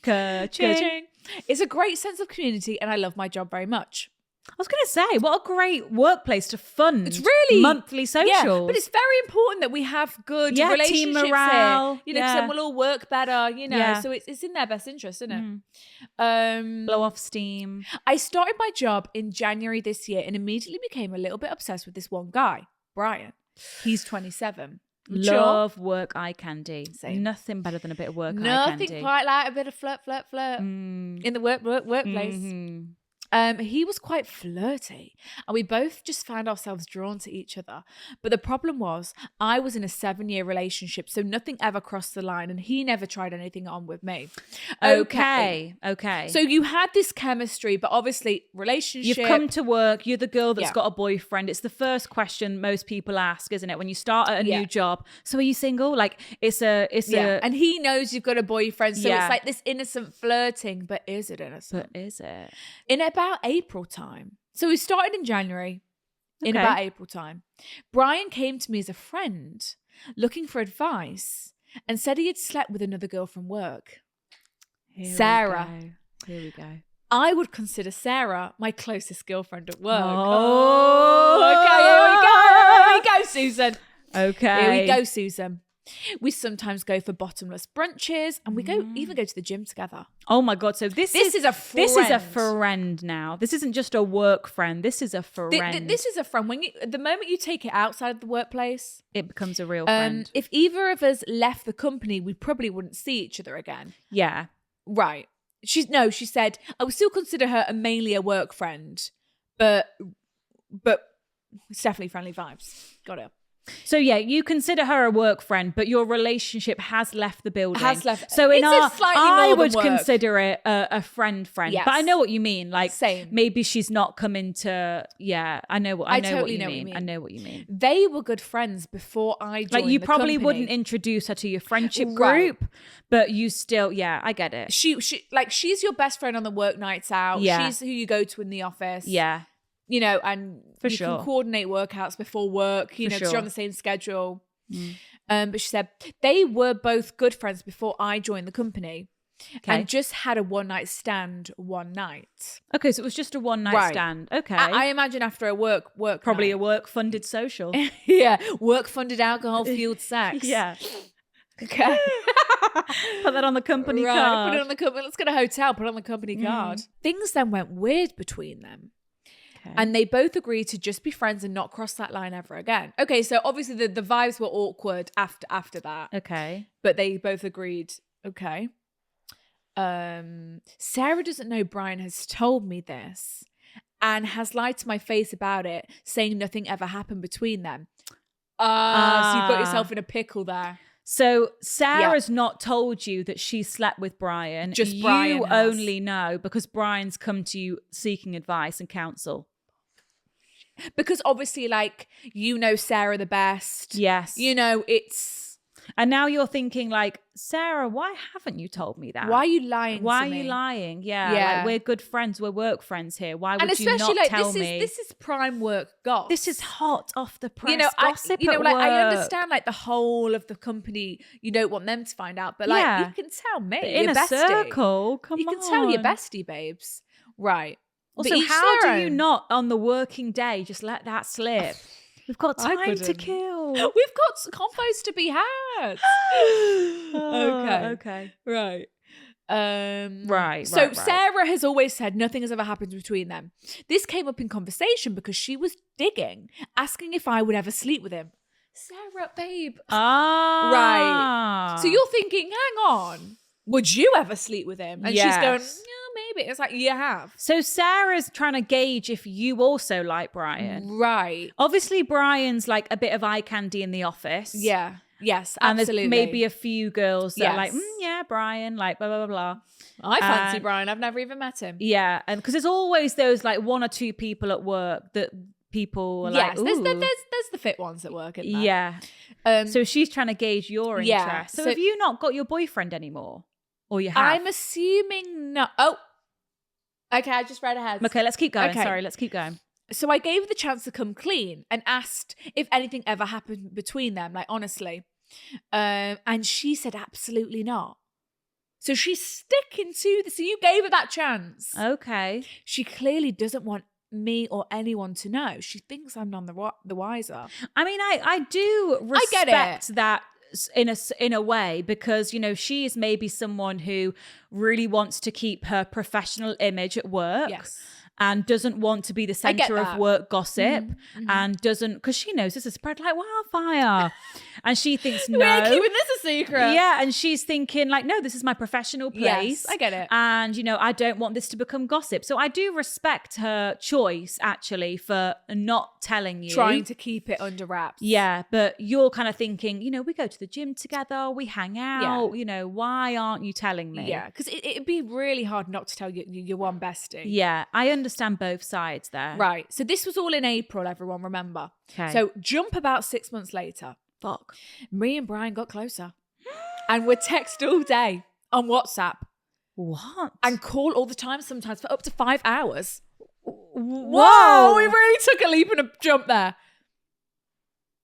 Ka-ching. It's a great sense of community and I love my job very much. I was going to say, what a great workplace to fund. It's really monthly socials. Yeah, but it's very important that we have good relationships team morale. here. You know, because then we'll all work better, you know. Yeah. So it's in their best interest, isn't it? Blow off steam. I started my job in January this year and immediately became a little bit obsessed with this one guy, Brian. He's 27. Mature. Love work eye candy. Same. Nothing better than a bit of work eye candy. Nothing quite like a bit of flirt in the workplace. He was quite flirty and we both just found ourselves drawn to each other. But the problem was I was in a 7-year relationship, so nothing ever crossed the line and he never tried anything on with me. Okay. So you had this chemistry, but obviously relationship. You've come to work, you're the girl that's got a boyfriend. It's the first question most people ask, isn't it? When you start at a new job. So are you single? Like it's a and he knows you've got a boyfriend. So it's like this innocent flirting, but is it innocent? But is it? In about April time. So we started in January. In about April time, Brian came to me as a friend looking for advice and said he had slept with another girl from work. Sarah. Here we go. I would consider Sarah my closest girlfriend at work. Oh, okay, here we go, Susan. Okay. Here we go, Susan. We sometimes go for bottomless brunches and we even go to the gym together. Oh my God. So this is a friend. This is a friend now. This isn't just a work friend. This is a friend. This is a friend. The moment you take it outside of the workplace, it becomes a real friend. If either of us left the company, we probably wouldn't see each other again. Yeah. Right. She said, I would still consider her mainly a work friend, but it's definitely friendly vibes. Got it. So yeah, you consider her a work friend, but your relationship has left the building. So I would consider it a friend. Yes. But I know what you mean. Like same. Maybe she's not coming to. Yeah, I know what you mean. I know what you mean. They were good friends before I joined. Like you probably company. wouldn't introduce her to your friendship group, but you still. Yeah, I get it. She's your best friend on the work nights out. Yeah. She's who you go to in the office. Yeah. You know, and For you sure. can coordinate workouts before work, you know, because you're on the same schedule. But she said they were both good friends before I joined the company and just had a one-night stand one night. Okay, so it was just a one-night stand. Okay. I imagine after a work Probably night. a work-funded social. Yeah, work-funded alcohol-fueled sex. Yeah. Okay. Put that on the company Right, card. put it on the company. Let's get a hotel, put it on the company card. Things then went weird between them. Okay. And they both agreed to just be friends and not cross that line ever again. Okay, so obviously the vibes were awkward after that. Okay. But they both agreed, okay. Sarah doesn't know Brian has told me this and has lied to my face about it, saying nothing ever happened between them. So you've got yourself in a pickle there. So Sarah's not told you that she slept with Brian. Just Brian You has. only know because Brian's come to you seeking advice and counsel. Because obviously, like, you know Sarah the best. Yes. You know, it's... And now you're thinking like, Sarah, why haven't you told me that? Why are you lying Why to are me? you lying? Yeah. Yeah. Like, we're good friends. We're work friends here. Why would And you especially not like tell me? this is prime work goss. This is hot off the press you know, gossip at like I work. understand like the whole of the company, you don't want them to find out, but like Yeah. you can tell me, But in your a bestie. circle, come You on. can tell your bestie, babes. Right. Also, But each how their do you own. not on the working day just let that slip? We've got I time to couldn't. kill. We've got convos to be had. Okay. Right. Right. So Sarah has always said nothing has ever happened between them. This came up in conversation because she was digging, asking if I would ever sleep with him. Sarah, babe. Ah. Right. So you're thinking, hang on, would you ever sleep with him? And she's going, Yes. yeah, maybe. It's like, you have. So Sarah's trying to gauge if you also like Brian. Right. Obviously, Brian's like a bit of eye candy in the office. Yeah. Yes, And absolutely. there's maybe a few girls that are like, Yes. yeah, Brian, like blah, blah, blah, blah. I fancy Brian. I've never even met him. Yeah. And because there's always those like one or two people at work that people are like, Yes, there's ooh. the fit ones at work, isn't there? Yeah. So she's trying to gauge your interest. Yeah, So, so- have you not got your boyfriend anymore? Or you have? I'm assuming no. Oh, okay. I just read ahead. Okay, let's keep going. Okay. Sorry, let's keep going. So I gave her the chance to come clean and asked if anything ever happened between them, like honestly. And she said absolutely not. So she's sticking to this. So you gave her that chance. Okay. She clearly doesn't want me or anyone to know. She thinks I'm none the wiser. I mean, I do get respect it. that in a way, because you know she is maybe someone who really wants to keep her professional image at work. Yes. And doesn't want to be the center of that. work gossip, Mm-hmm. and doesn't, because she knows this is spread like wildfire, and she thinks no, We're keeping this a secret. yeah, and she's thinking like, no, this is my professional place. Yes, I get it. And you know, I don't want this to become gossip. So I do respect her choice actually for not telling you, Trying to keep it under wraps. yeah, but you're kind of thinking, you know, we go to the gym together, we hang out, you know, why aren't you telling me? Yeah, because it'd be really hard not to tell your one bestie. Yeah, I understand both sides there. Right. So this was all in April, everyone, remember. Okay. So jump about 6 months later. Fuck. Me and Brian got closer. And we'd text all day on WhatsApp. What? And call all the time, sometimes for up to 5 hours. Whoa. Whoa, we really took a leap and a jump there.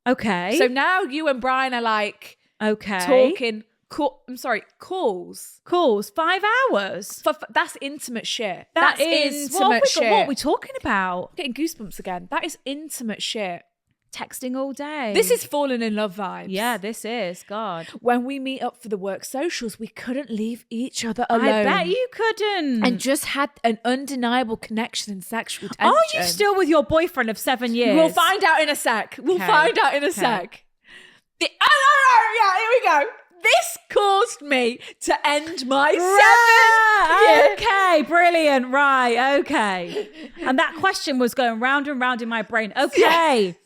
Okay. So now you and Brian are like talking, calls. Calls 5 hours. That's intimate shit. That That's is intimate shit. What are we talking about? Getting goosebumps again. That is intimate shit. Texting all day. This is falling in love vibes. Yeah, this is. God. When we meet up for the work socials, we couldn't leave each other alone. I bet you couldn't. And just had an undeniable connection and sexual tension. Are you still with your boyfriend of 7 years? We'll find out in a sec. We'll Okay. find out in a sec. Yeah, here we go. This caused me to end my 7th year. Okay, brilliant. Right, okay. And that question was going round and round in my brain. Okay.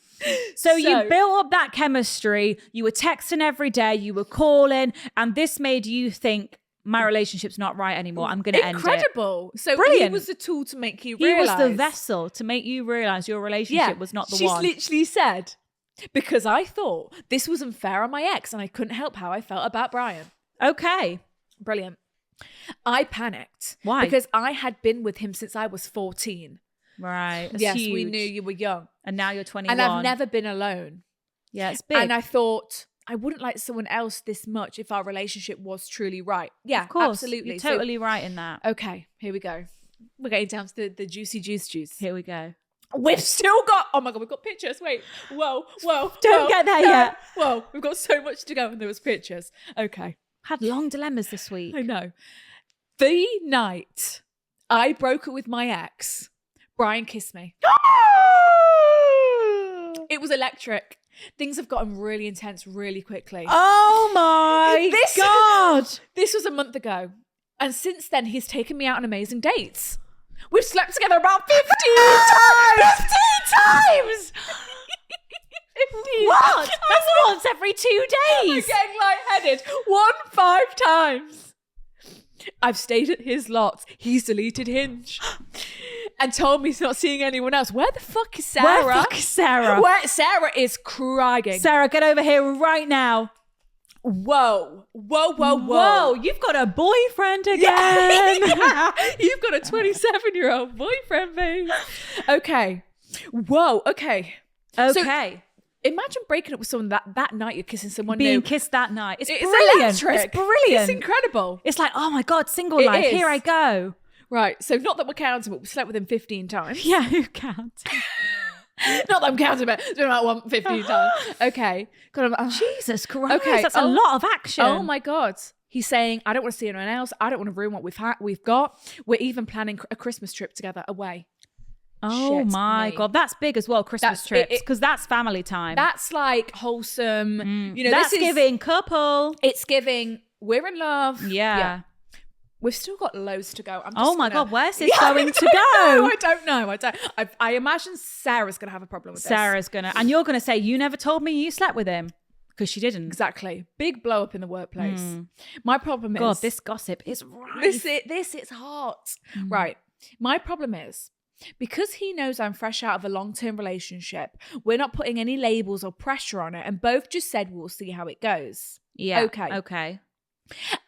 So you built up that chemistry, you were texting every day, you were calling, and this made you think, my relationship's not right anymore. I'm going to end it. Incredible. So Brilliant. he was the tool to make you He realise. was the vessel to make you realize your relationship was not the one. She's literally said, because I thought this was unfair on my ex and I couldn't help how I felt about Brian. Okay. Brilliant. I panicked. Why? Because I had been with him since I was 14. Right. That's yes, huge. we knew you were young. And now you're 21. And I've never been alone. Yeah, it's big. And I thought I wouldn't like someone else this much if our relationship was truly right. Yeah, of course, absolutely. You're totally right in that. Okay, here we go. We're getting down to the juicy juice. Here we go. We've still got, oh my God, we've got pictures. Wait, whoa. Don't get there yet. Whoa, we've got so much to go and there was pictures. Okay. Had long dilemmas this week. I know. The night I broke up with my ex, Brian kissed me. It was electric. Things have gotten really intense really quickly. Oh my God. This was a month ago. And since then, he's taken me out on amazing dates. We've slept together about 15 times. 15 times! 15. What? That's once every 2 I'm days. getting lightheaded. 5 times. I've stayed at his lots. He's deleted Hinge. And told me he's not seeing anyone else. Where the fuck is Sarah? Where the fuck is Sarah? Where Sarah is crying. Sarah, get over here right now. Whoa. Whoa, you've got a boyfriend again. Yeah. You've got a 27-year-old boyfriend, babe. Okay. Whoa. Okay. Okay. So, imagine breaking up with someone that night you're kissing someone Being new. kissed that night. It's brilliant. Electric. It's brilliant. It's incredible. It's like, oh my God, single life. is. Here I go. Right. So not that we're counting, but we slept with him 15 times. Yeah, who counts? Not that I'm counting, but it's been about 15 times. Okay. God, Jesus Christ. Okay. That's a lot of action. Oh my God. He's saying, I don't want to see anyone else. I don't want to ruin what we've got. We're even planning a Christmas trip together away. Oh Shit my me. God. That's big as well, Christmas trips, because that's family time. That's like wholesome. You know, that's this is giving couple. It's giving we're in love. Yeah. We've still got loads to go. God, where's this going to go? I don't know. I imagine Sarah's going to have a problem with this. Sarah's going to, and you're going to say, you never told me you slept with him. Because she didn't. Exactly. Big blow up in the workplace. My problem is... God, this gossip is right. This is hot. Right. My problem is, because he knows I'm fresh out of a long-term relationship, we're not putting any labels or pressure on it, and both just said we'll see how it goes. Yeah. Okay.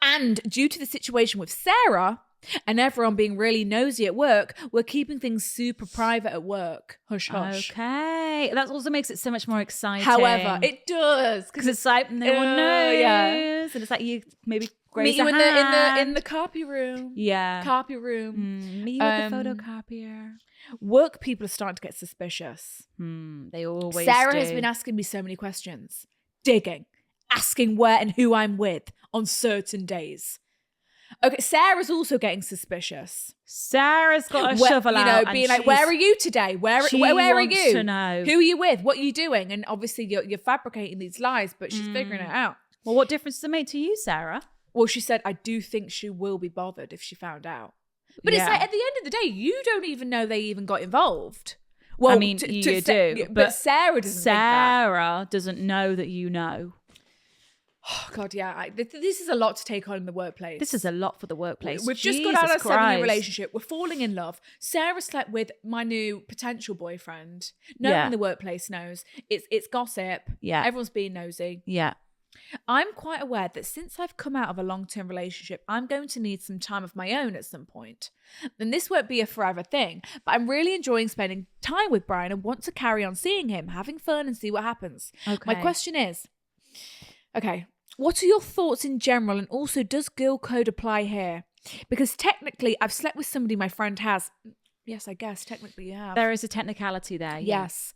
And due to the situation with Sarah and everyone being really nosy at work, we're keeping things super private at work. Hush, hush. Okay. That also makes it so much more exciting. However, it does. Because it's like no one knows. Yeah. And it's like you maybe meet you in the copy room. Yeah. Copy room. Meet you at the photocopier. Work people are starting to get suspicious. They always Sarah do. has been asking me so many questions. Digging. Asking where and who I'm with on certain days. Okay, Sarah's also getting suspicious. Sarah's got a shovel out. Being like, where are you today? Where are you? Wants to know. Who are you with? What are you doing? And obviously you're fabricating these lies, but she's figuring it out. Well, what difference does it make to you, Sarah? Well, she said, I do think she will be bothered if she found out. But it's like, at the end of the day, you don't even know they even got involved. Well, I mean, you do. But Sarah doesn't think that. Sarah doesn't know that you know. Oh, God, yeah. This is a lot to take on in the workplace. This is a lot for the workplace. We've just got out of a 7-year relationship. We're falling in love. Sarah slept with my new potential boyfriend. No one in the workplace knows. It's gossip. Yeah. Everyone's being nosy. Yeah. I'm quite aware that since I've come out of a long-term relationship, I'm going to need some time of my own at some point. And this won't be a forever thing, but I'm really enjoying spending time with Brian and want to carry on seeing him, having fun and see what happens. Okay. My question is, okay, what are your thoughts in general, and also does girl code apply here? Because technically I've slept with somebody my friend has. Yes, I guess technically you have. There is a technicality there. Yes,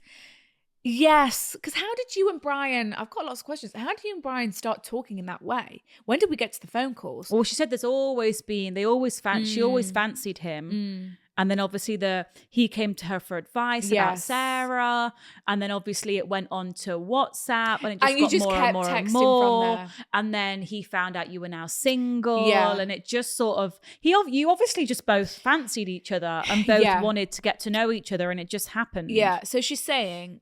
because how did you and Brian, I've got lots of questions. How did you and Brian start talking in that way? When did we get to the phone calls? Well, she said there's always been, she always fancied him. And then obviously he came to her for advice about Sarah. And then obviously it went on to WhatsApp and it just got more and more and more. From there. And then he found out you were now single. Yeah. And it just sort of, you obviously just both fancied each other and both wanted to get to know each other, and it just happened. Yeah. So she's saying,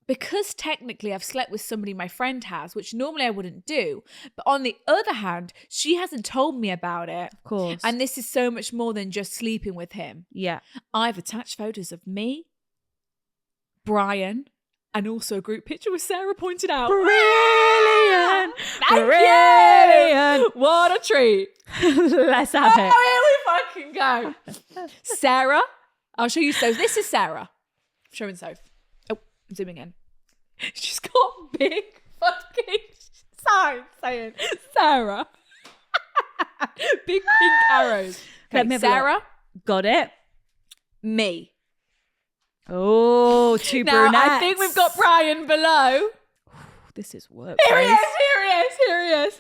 because technically I've slept with somebody my friend has, which normally I wouldn't do. But on the other hand, she hasn't told me about it. Of course. And this is so much more than just sleeping with him. Yeah. I've attached photos of me, Brian, and also a group picture with Sarah pointed out. Brilliant. Brilliant. What a treat. Let's have it. Oh, here we fucking go. Sarah, I'll show you. So this is Sarah. I'm showing Soph. I'm zooming in. She's got big fucking signs saying Sarah. Big pink arrows. Okay, Sarah. Got it. Me. Oh, two brunettes. Now, I think we've got Brian below. This is work. Here he is.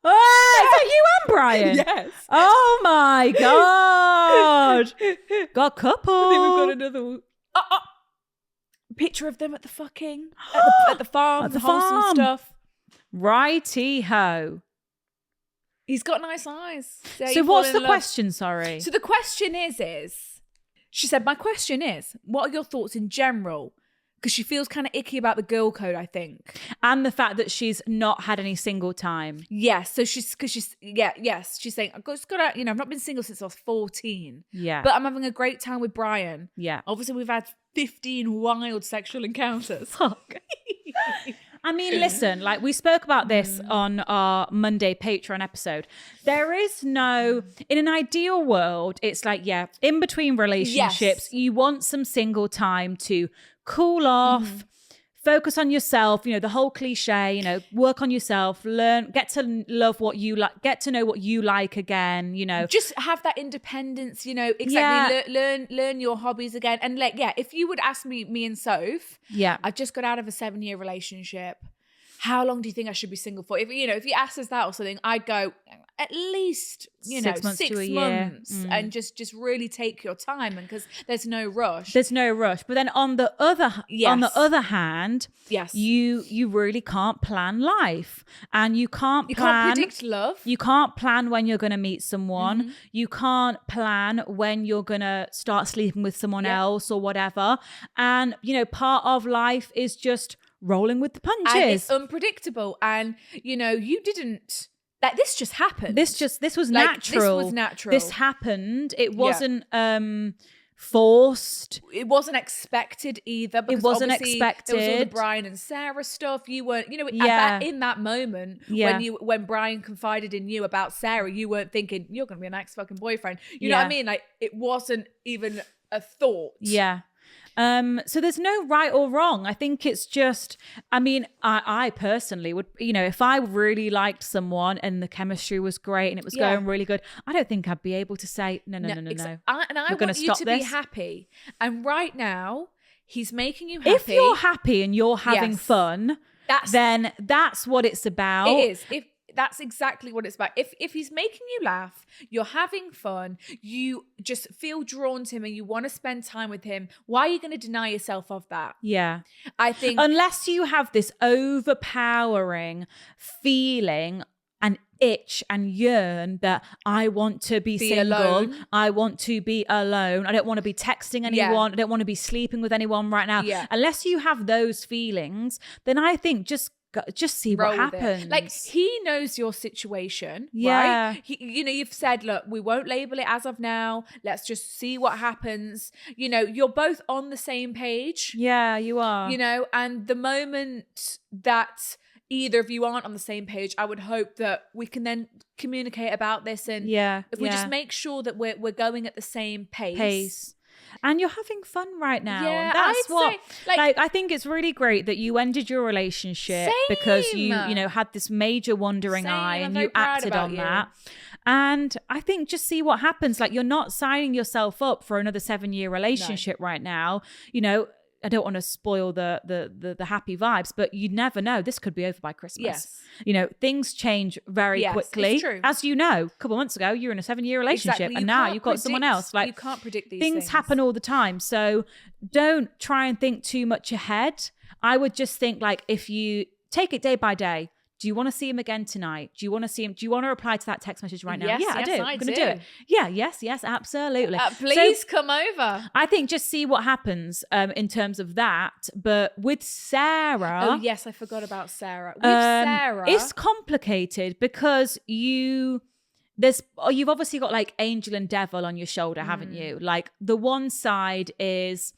Oh, is that you and Brian? Yes. Oh my God. Got couple. I think we've got another one. Picture of them at the fucking at the farm, the wholesome stuff. Righty-ho. He's got nice eyes. So what's the question, sorry? So the question is, she said, my question is, what are your thoughts in general? Because she feels kind of icky about the girl code, I think. And the fact that she's not had any single time. Yes. So she's saying, I've just got out, I've not been single since I was 14. Yeah. But I'm having a great time with Brian. Yeah. Obviously, we've had 15 wild sexual encounters. Fuck. I mean, listen, like we spoke about this on our Monday Patreon episode. There is no, in an ideal world, it's like, yeah, in between relationships, you want some single time to cool off, focus on yourself, you know, the whole cliche, you know, work on yourself, learn, get to love what you like, get to know what you like again, you know. Just have that independence, you know, exactly. Learn your hobbies again. And like, yeah, if you would ask me and Soph, I just got out of a 7-year relationship. How long do you think I should be single for? If you asked us that or something, I'd go at least, you know, 6 months to a year. And just really take your time, and because there's no rush. There's no rush. But then on the other hand, you really can't plan life, and you can't predict love. You can't plan when you're going to meet someone. You can't plan when you're going to start sleeping with someone else or whatever. And, you know, part of life is just rolling with the punches. And it's unpredictable. And, you know, you didn't, like, this just happened. This was like, natural. This was natural. This happened. It wasn't forced. It wasn't expected either. Because it wasn't expected. There was all the Brian and Sarah stuff. You weren't, you know, in that moment when Brian confided in you about Sarah, you weren't thinking you're going to be an ex-fucking boyfriend. You know what I mean? Like, it wasn't even a thought. Yeah. So there's no right or wrong. I think it's just, I mean, I personally would, you know, if I really liked someone and the chemistry was great and it was going really good, I don't think I'd be able to say, no. And I want you to be happy. And right now, he's making you happy. If you're happy and you're having fun, then that's what it's about. It is. That's exactly what it's about. If he's making you laugh, you're having fun, you just feel drawn to him and you want to spend time with him, why are you going to deny yourself of that? Yeah. I think unless you have this overpowering feeling and itch and yearn that I want to be single, alone. I want to be alone, I don't want to be texting anyone, I don't want to be sleeping with anyone right now. Unless you have those feelings, then I think just see what happens. Like, he knows your situation, right? You know, you've said, look, we won't label it as of now. Let's just see what happens. You know, you're both on the same page. Yeah, you are. You know, and the moment that either of you aren't on the same page, I would hope that we can then communicate about this. And if we just make sure that we're going at the same pace. And you're having fun right now. Yeah, and that's what, like, I think it's really great that you ended your relationship because you know, had this major wandering eye and you acted on that. And I think just see what happens. Like, you're not signing yourself up for another 7-year relationship right now. You know, I don't want to spoil the happy vibes, but you never know. This could be over by Christmas. Yes. You know, things change very quickly. It's true. As you know, a couple of months ago, you were in a 7-year relationship and now you've got someone else. Like, you can't predict these things happen all the time. So don't try and think too much ahead. I would just think, like, if you take it day by day, do you want to see him again tonight? Do you want to see him? Do you want to reply to that text message right now? Yes, I do. I'm going to do it. Yeah, yes, absolutely. Please come over. I think just see what happens in terms of that. But with Sarah... Oh, yes, I forgot about Sarah. With Sarah... It's complicated because you've obviously got, like, angel and devil on your shoulder, haven't you? Like, the one side is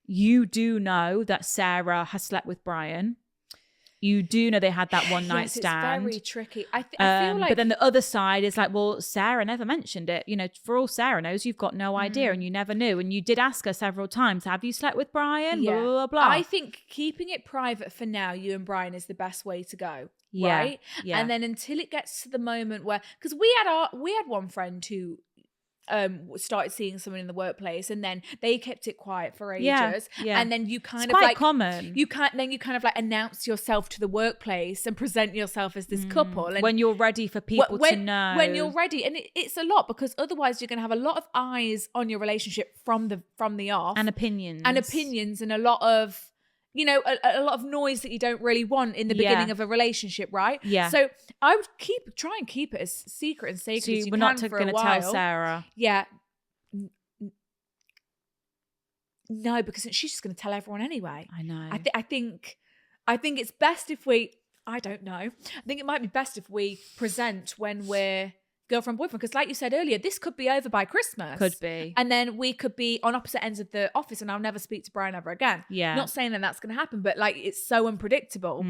you do know that Sarah has slept with Brian. You do know they had that one night stand. It's very tricky. I feel like... But then the other side is like, well, Sarah never mentioned it. You know, for all Sarah knows, you've got no idea and you never knew. And you did ask her several times, have you slept with Brian? Yeah. Blah, blah, blah. I think keeping it private for now, you and Brian, is the best way to go. Right? Yeah. And then until it gets to the moment where... Because we had one friend who... started seeing someone in the workplace and then they kept it quiet for ages and then you kind it's of quite like common. You kind of like announce yourself to the workplace and present yourself as this couple, and when you're ready for people to know, when you're ready. And it's a lot, because otherwise you're going to have a lot of eyes on your relationship from the off, and opinions and a lot of, you know, a lot of noise that you don't really want in the beginning of a relationship, right? Yeah. So I would try and keep it as secret and sacred as you we're can not for going a to while. tell Sarah. Yeah. No, because she's just going to tell everyone anyway. I know. I think it's best if we... I don't know. I think it might be best if we present when we're girlfriend, boyfriend. Because like you said earlier, this could be over by Christmas. Could be. And then we could be on opposite ends of the office and I'll never speak to Brian ever again. Yeah. Not saying that that's going to happen, but like it's so unpredictable.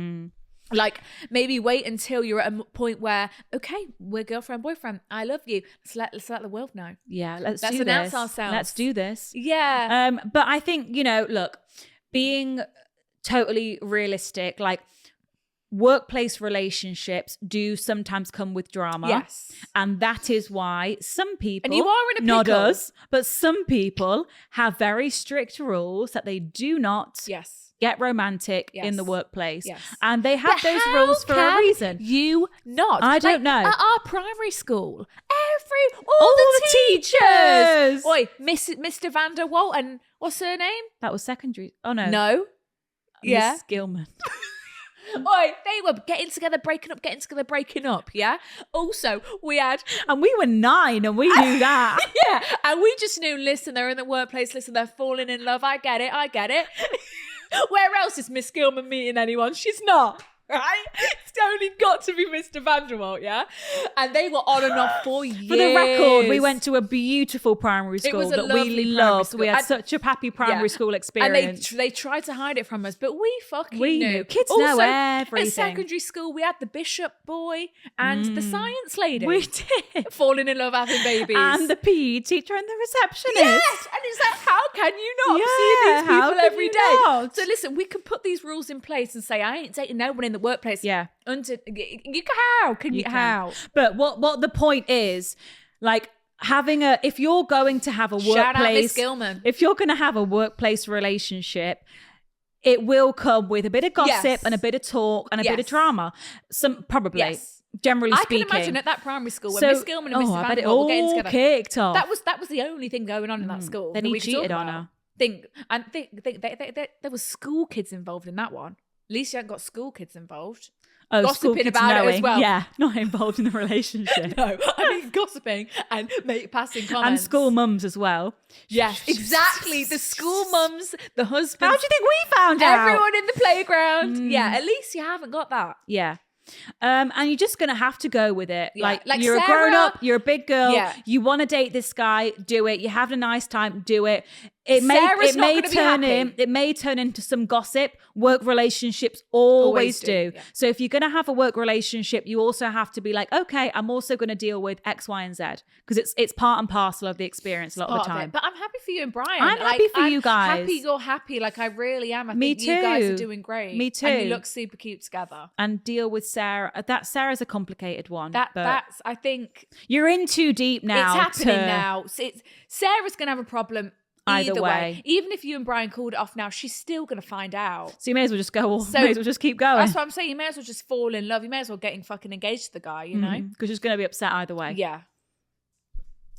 Like maybe wait until you're at a point where, okay, we're girlfriend, boyfriend. I love you. Let's let the world know. Yeah, let's announce ourselves. Let's do this. Yeah. But I think, you know, look, being totally realistic, like workplace relationships do sometimes come with drama. Yes. And that is why some people, and you are in a pickle. not us, but some people have very strict rules that they do not get romantic in the workplace. Yes. And they have those rules for a reason. You not. I don't know. At our primary school, all the teachers. Oi, Mr. Van der Walt and what's her name? That was secondary. Oh no. No. Miss Gilman. Oi, they were getting together, breaking up, yeah? Also, we had... And we were 9 and we knew that. Yeah, and we just knew, listen, they're in the workplace, listen, they're falling in love, I get it. Where else is Miss Gilman meeting anyone? She's not. Right? It's only got to be Mr. Vanderwalt, yeah? And they were on and off for years. For the record, we went to a beautiful primary school was a that lovely we primary loved. school. We had And- such a happy primary school experience. And they tried to hide it from us, but we fucking We knew. knew. Kids Also, know everything. At secondary school, we had the bishop boy and the science lady. We did. Falling in love, having babies. And the PE teacher and the receptionist. Yes, and it's like, how can you not see Yeah, these how people can every you day? not? So listen, we can put these rules in place and say, I ain't dating no one in the workplace. Yeah. You can, how? Can you can. how? But what the point is, like, if you're going to have a workplace, Shout out Miss Gilman. if you're going to have a workplace relationship, it will come with a bit of gossip Yes. and a bit of talk and a bit of Yes. drama. Probably. Yes. Generally I speaking. can imagine at that primary school when So- Miss Gilman and Mr. I bet it Vanderbilt were getting all together. kicked off. That was the only thing going on in that school. Then that he we could talk cheated on about. her. Think there was school kids involved in that one. At least you hadn't got school kids involved. Oh, Gossiping school kids about it as knowing. well. Yeah, not involved in the relationship. No, I mean gossiping and passing comments. And school mums as well. Yes, exactly. The school mums, the husbands. How do you think we found out? Everyone in the playground. Yeah, at least you haven't got that. Yeah. And you're just going to have to go with it. Yeah. Like you're a Sarah- grown up, you're a big girl, Yeah. you want to date this guy, do it. You're having a nice time, do it. Sarah's not gonna be happy. It may turn into some gossip. Work relationships always do. Yeah. So if you're going to have a work relationship, you also have to be like, okay, I'm also going to deal with X, Y, and Z because it's part and parcel of the experience a lot of the Part time. But I'm happy for you and Brian. I'm happy for you guys. Happy you're happy. Like I really am. I Me think you guys too. are doing great. Me too. And you look super cute together. And deal with Sarah. Sarah's a complicated one. but That's I think you're in too deep now. it's happening now. So Sarah's gonna have a problem either way. Even if you and Brian called it off now, she's still gonna find out. So you may as well just go. So- May as well just keep going. That's what I'm saying. You may as well just fall in love. You may as well getting fucking engaged to the guy, you know? Because she's going to be upset either way. Yeah.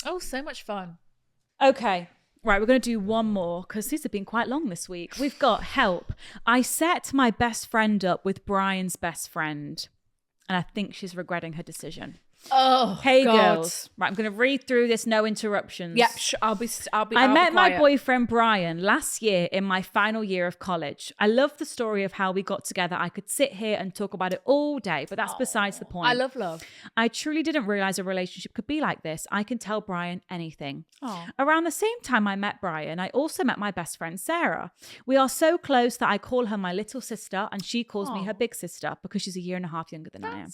Oh, so much fun. Okay. Right, we're going to do one more because these have been quite long this week. We've got help. I set my best friend up with Brian's best friend, and I think she's regretting her decision. Oh, Hey God. girls. Right, I'm going to read through this, no interruptions. Yep, I'll be. I met my quiet. boyfriend Brian last year in my final year of college. I love the story of how we got together. I could sit here and talk about it all day, but that's besides the point. I love love. I truly didn't realize a relationship could be like this. I can tell Brian anything. Oh. Around the same time I met Brian, I also met my best friend Sarah. We are so close that I call her my little sister and she calls me her big sister because she's a year and a half younger than I am.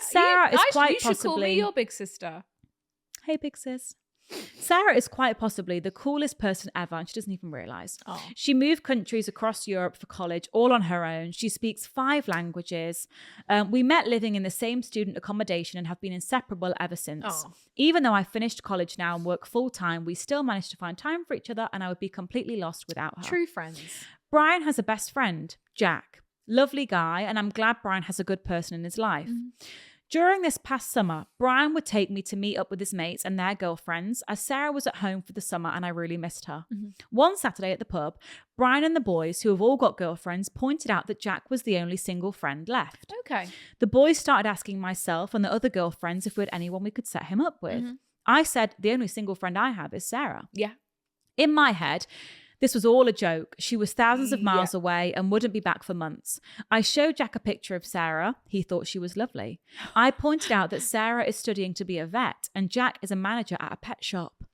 Sarah is quite You should call possibly- me your big sister. Hey, big sis. Sarah is quite possibly the coolest person ever, and she doesn't even realize. Oh. She moved countries across Europe for college, all on her own. She speaks 5 languages. We met living in the same student accommodation and have been inseparable ever since. Oh. Even though I finished college now and work full time, we still managed to find time for each other, and I would be completely lost without her. True friends. Brian has a best friend, Jack. Lovely guy, and I'm glad Brian has a good person in his life. During this past summer, Brian would take me to meet up with his mates and their girlfriends as Sarah was at home for the summer and I really missed her. One Saturday at the pub, Brian and the boys, who have all got girlfriends, pointed out that Jack was the only single friend left. Okay. The boys started asking myself and the other girlfriends if we had anyone we could set him up with. I said, the only single friend I have is Sarah. Yeah. In my head, This was all a joke. She was thousands of miles away and wouldn't be back for months. I showed Jack a picture of Sarah. He thought she was lovely. I pointed out that Sarah is studying to be a vet and Jack is a manager at a pet shop.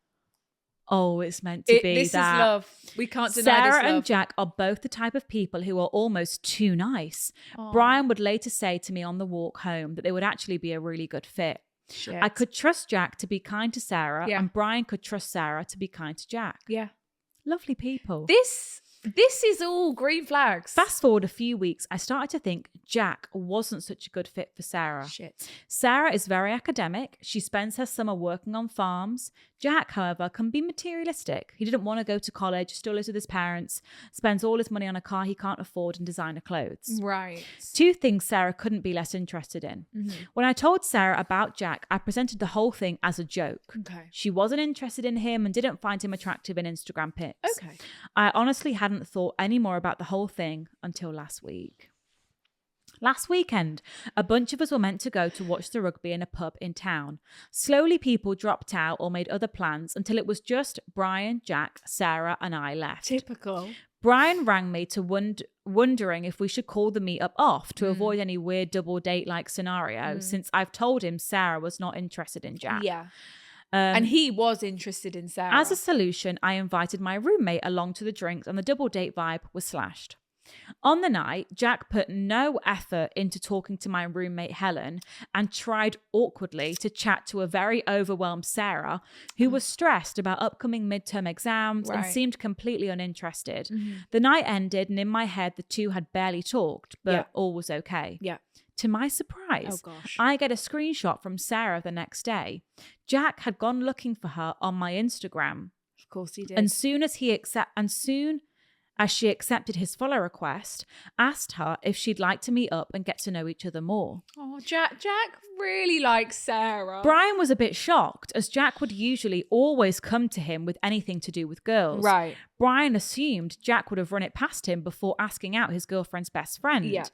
Oh, it's meant to be this that. Is love. We can't deny Sarah this love. and Jack are both the type of people who are almost too nice. Brian would later say to me on the walk home that they would actually be a really good fit. Shit. I could trust Jack to be kind to Sarah and Brian could trust Sarah to be kind to Jack. Yeah. Lovely people. This is all green flags. Fast forward a few weeks, I started to think Jack wasn't such a good fit for Sarah. Shit. Sarah is very academic. She spends her summer working on farms. Jack, however, can be materialistic. He didn't want to go to college, still lives with his parents, spends all his money on a car he can't afford and designer clothes. Right. Two things Sarah couldn't be less interested in. When I told Sarah about Jack, I presented the whole thing as a joke. Okay. She wasn't interested in him and didn't find him attractive in Instagram pics. Okay. I honestly hadn't thought any more about the whole thing until last week. Last weekend, a bunch of us were meant to go to watch the rugby in a pub in town. Slowly, people dropped out or made other plans until it was just Brian, Jack, Sarah, and I left. Typical. Brian rang me to wondering if we should call the meetup off to avoid any weird double date-like scenario, since I've told him Sarah was not interested in Jack. Yeah. And he was interested in Sarah. As a solution, I invited my roommate along to the drinks and the double date vibe was slashed. On the night, Jack put no effort into talking to my roommate Helen and tried awkwardly to chat to a very overwhelmed Sarah, who was stressed about upcoming midterm exams and seemed completely uninterested. The night ended and in my head, the two had barely talked, but all was okay. Yeah. To my surprise, I get a screenshot from Sarah the next day. Jack had gone looking for her on my Instagram. Of course he did. And soon as she accepted his follow request, asked her if she'd like to meet up and get to know each other more. Oh, Jack really likes Sarah. Brian was a bit shocked, as Jack would usually always come to him with anything to do with girls. Right. Brian assumed Jack would have run it past him before asking out his girlfriend's best friend. Yeah.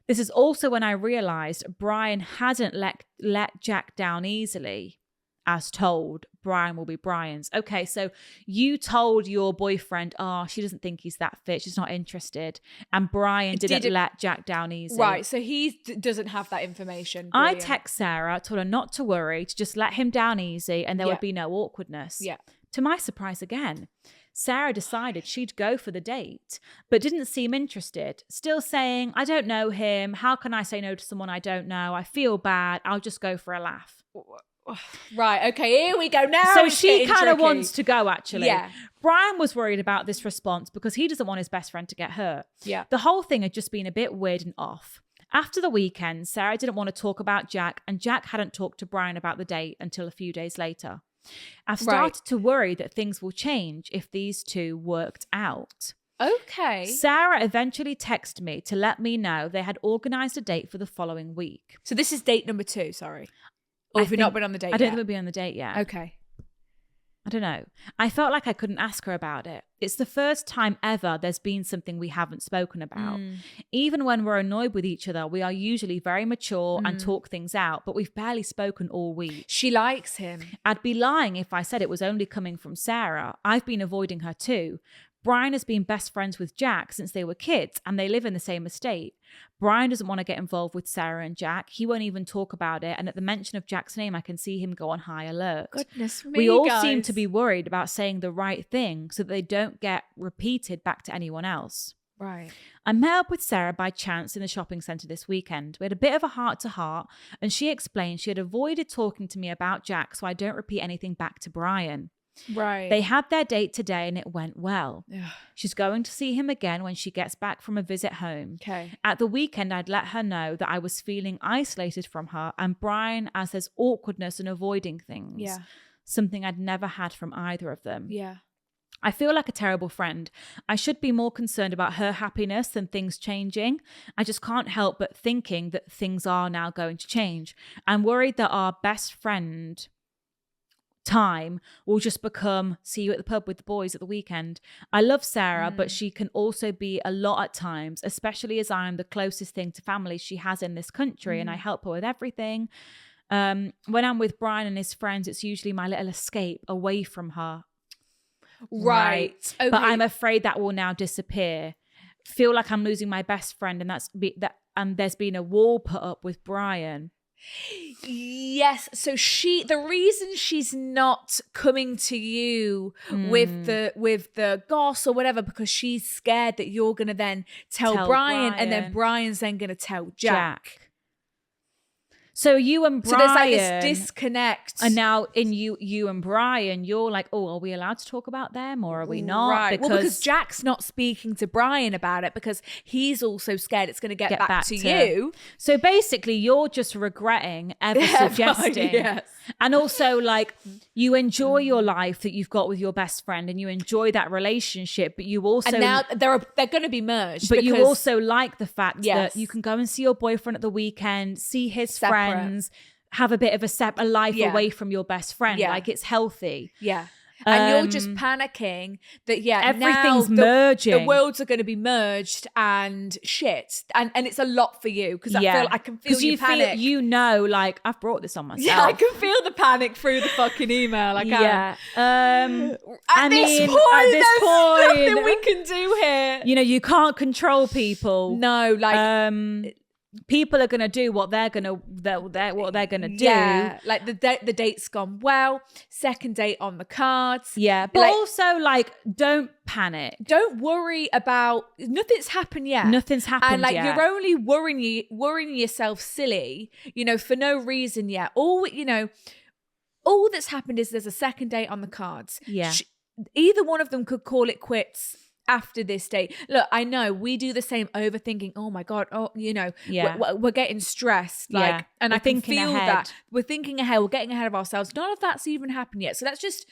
This is also when I realised Brian hadn't let Jack down easily. As told, Brian will be Brian's. Okay, so you told your boyfriend, she doesn't think he's that fit. She's not interested. And Brian didn't let Jack down easy. Right, so he doesn't have that information. I Brilliant. text Sarah, told her not to worry, to just let him down easy and there would be no awkwardness. Yeah. To my surprise again, Sarah decided she'd go for the date, but didn't seem interested. Still saying, I don't know him. How can I say no to someone I don't know? I feel bad. I'll just go for a laugh. Right, okay, here we go now. So she kind of wants to go, actually. Yeah. Brian was worried about this response because he doesn't want his best friend to get hurt. Yeah. The whole thing had just been a bit weird and off. After the weekend, Sarah didn't want to talk about Jack, and Jack hadn't talked to Brian about the date until a few days later. I've started to worry that things will change if these two worked out. Okay. Sarah eventually texted me to let me know they had organised a date for the following week. So this is date number 2, sorry. Or have we not been on the date yet? I don't think we've been on the date yet. Okay. I don't know. I felt like I couldn't ask her about it. It's the first time ever there's been something we haven't spoken about. Even when we're annoyed with each other, we are usually very mature and talk things out, but we've barely spoken all week. She likes him. I'd be lying if I said it was only coming from Sarah. I've been avoiding her too. Brian has been best friends with Jack since they were kids and they live in the same estate. Brian doesn't want to get involved with Sarah and Jack. He won't even talk about it. And at the mention of Jack's name, I can see him go on high alert. Goodness me, We all guys. seem to be worried about saying the right thing so that they don't get repeated back to anyone else. Right. I met up with Sarah by chance in the shopping centre this weekend. We had a bit of a heart-to-heart and she explained she had avoided talking to me about Jack so I don't repeat anything back to Brian. Right. They had their date today and it went well. Ugh. She's going to see him again when she gets back from a visit home. Okay. At the weekend, I'd let her know that I was feeling isolated from her and Brian as there's awkwardness and avoiding things. Yeah. Something I'd never had from either of them. Yeah. I feel like a terrible friend. I should be more concerned about her happiness than things changing. I just can't help but thinking that things are now going to change. I'm worried that our best friend time will just become see you at the pub with the boys at the weekend. I love Sarah, but she can also be a lot at times, especially as I am the closest thing to family she has in this country and I help her with everything. When I'm with Brian and his friends, it's usually my little escape away from her. Right. Okay. But I'm afraid that will now disappear. Feel like I'm losing my best friend, and there's been a wall put up with Brian. Yes. So the reason she's not coming to you with the goss or whatever, because she's scared that you're gonna then tell Brian, and then Brian's then gonna tell Jack. So you and Brian, so there's like this disconnect, and now in you and Brian, you're like, oh, are we allowed to talk about them or are we not? Right. Because Jack's not speaking to Brian about it because he's also scared it's going to get back to you. So basically, you're just regretting ever suggesting. Yes. And also, like, you enjoy your life that you've got with your best friend, and you enjoy that relationship, but you also, and now they're going to be merged. But you also like the fact that you can go and see your boyfriend at the weekend, see his friends, have a bit of a life away from your best friend. Like, it's healthy. Yeah. And you're just panicking that, everything's merging. The worlds are going to be merged and shit. And it's a lot for you because I can feel you panic. Like, I've brought this on myself. Yeah, I can feel the panic through the fucking email. At this point, there's nothing we can do here. You can't control people. No, like... people are gonna do what they're gonna do. Yeah, like the date's gone well. Second date on the cards. Yeah, but like, also like, don't panic. Don't worry about nothing's happened yet. Nothing's happened and like yet. You're only worrying yourself silly, for no reason yet. All that's happened is there's a second date on the cards. Yeah, either one of them could call it quits after this date. Look, I know we do the same, overthinking. Oh my God. Oh, we're getting stressed. Like, and I can feel that we're thinking ahead. We're getting ahead of ourselves. None of that's even happened yet. So let's just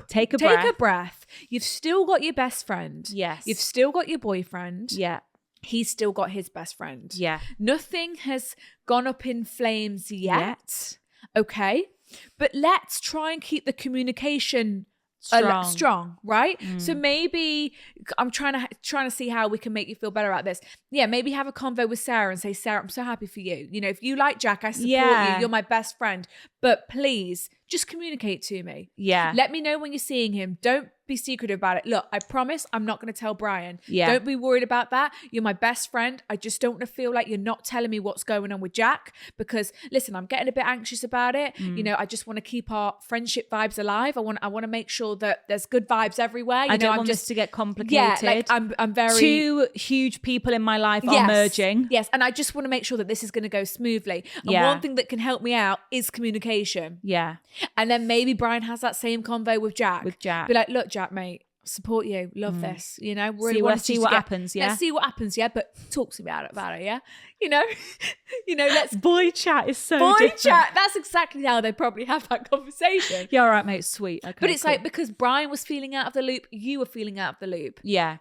take a breath. You've still got your best friend. Yes. You've still got your boyfriend. Yeah. He's still got his best friend. Yeah. Nothing has gone up in flames yet. Okay. But let's try and keep the communication strong, right? So maybe I'm trying to see how we can make you feel better about this. Yeah, maybe have a convo with Sarah and say, Sarah, I'm so happy for you. If you like Jack, I support you. You're my best friend. But please, just communicate to me. Yeah. Let me know when you're seeing him. Don't be secretive about it. Look, I promise I'm not going to tell Brian. Yeah. Don't be worried about that. You're my best friend. I just don't want to feel like you're not telling me what's going on with Jack because, listen, I'm getting a bit anxious about it. I just want to keep our friendship vibes alive. I want to make sure that there's good vibes everywhere. I don't want this to get complicated. Yeah, like I'm very... Two huge people in my life are merging. Yes, and I just want to make sure that this is going to go smoothly. And one thing that can help me out is communication. Yeah. And then maybe Brian has that same convo with Jack. Be like, look, Jack, mate, support you. Love this. Really let's see what happens. Yeah. Let's see what happens. Yeah. But talk to me about it. Yeah. Let's... Boy chat is so Boy different. chat. That's exactly how they probably have that conversation. Yeah, all right, mate. Sweet. Okay, but it's like, because Brian was feeling out of the loop, you were feeling out of the loop. Yeah.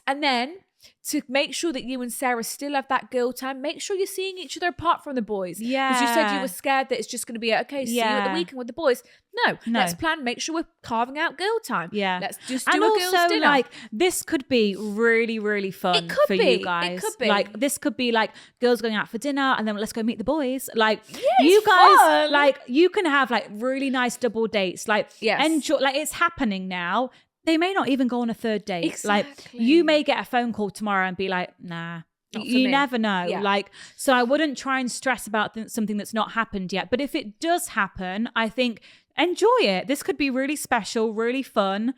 And then... to make sure that you and Sarah still have that girl time, make sure you're seeing each other apart from the boys. Yeah. Because you said you were scared that it's just going to be, see you at the weekend with the boys. No. Let's plan, make sure we're carving out girl time. Yeah. Let's just do a girl's dinner. Like, this could be really, really fun for you guys. It could be. Like, this could be like girls going out for dinner and then let's go meet the boys. Like, yeah, you guys, fun. like, you can have like really nice double dates. Like, enjoy, like, it's happening now. They may not even go on a third date. Exactly. Like, you may get a phone call tomorrow and be like, nah. You never know. Yeah. Like, so I wouldn't try and stress about something that's not happened yet. But if it does happen, I think enjoy it. This could be really special, really fun.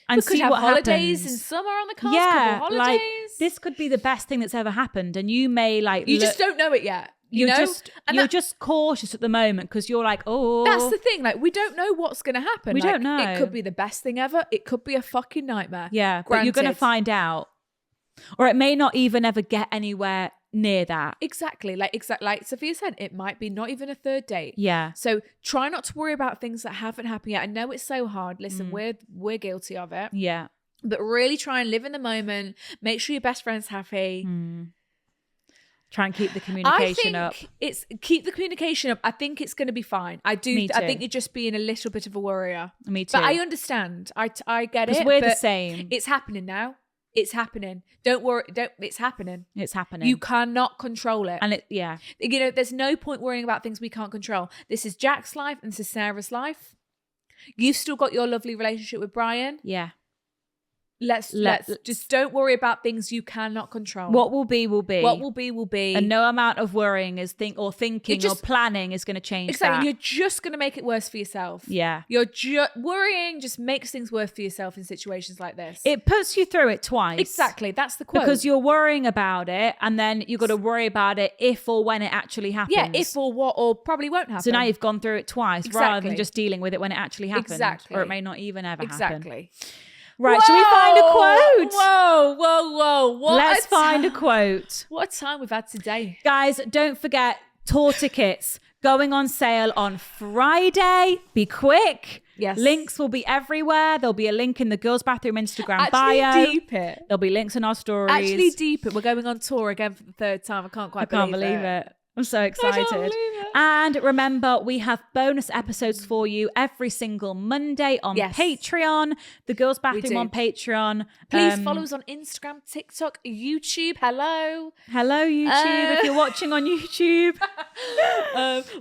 And we could see have what holidays happens. in summer on the cards. Yeah, couple holidays. Like, this could be the best thing that's ever happened. And you may like... You just don't know it yet. You're just cautious at the moment because you're like, oh. That's the thing. Like, we don't know what's going to happen. We don't know. It could be the best thing ever. It could be a fucking nightmare. Yeah, but you're going to find out. Or it may not even ever get anywhere near that. Exactly. Like Sophia said, it might be not even a third date. Yeah. So try not to worry about things that haven't happened yet. I know it's so hard. Listen, we're guilty of it. Yeah. But really try and live in the moment. Make sure your best friend's happy. Try and keep the communication up. Keep the communication up. I think it's going to be fine. I do. I think you're just being a little bit of a worrier. Me too. But I understand. I get it. Because we're the same. It's happening now. It's happening. Don't worry. It's happening. It's happening. You cannot control it. And there's no point worrying about things we can't control. This is Jack's life and this is Sarah's life. You've still got your lovely relationship with Brian. Yeah. Let's just don't worry about things you cannot control. What will be, will be. What will be, will be. And no amount of worrying is thinking or planning is going to change exactly. that. You're just going to make it worse for yourself. Yeah. Worrying just makes things worse for yourself in situations like this. It puts you through it twice. Exactly. That's the quote. Because you're worrying about it, and then you've got to worry about it if or when it actually happens. Yeah, if or what, or probably won't happen. So now you've gone through it twice rather than just dealing with it when it actually happens. Exactly. Or it may not even ever happen. Exactly. Right, should we find a quote? Whoa. Let's find a quote. What a time we've had today. Guys, don't forget, tour tickets going on sale on Friday. Be quick. Yes. Links will be everywhere. There'll be a link in the Girls Bathroom Instagram bio. Deep it. There'll be links in our stories. Actually deep it. We're going on tour again for the third time. I can't believe it. I'm so excited. believe it. And remember, we have bonus episodes for you every single Monday on Patreon. The Girls Bathroom on Patreon. Please follow us on Instagram, TikTok, YouTube. Hello YouTube. If you're watching on YouTube.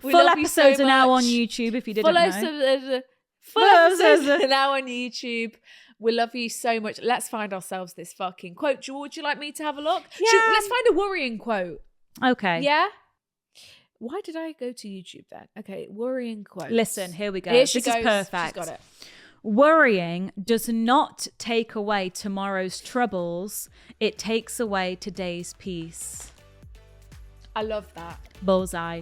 Full Full episodes are now on YouTube if you didn't know. Full episodes are now on YouTube. We love you so much. Let's find ourselves this fucking quote. Would you like me to have a look? Yeah. Let's find a worrying quote. Okay. Yeah? Why did I go to YouTube then? Okay, worrying quotes. Listen, here we go. Here she this goes. is perfect. She's got it. Worrying does not take away tomorrow's troubles. It takes away today's peace. I love that. Bullseye.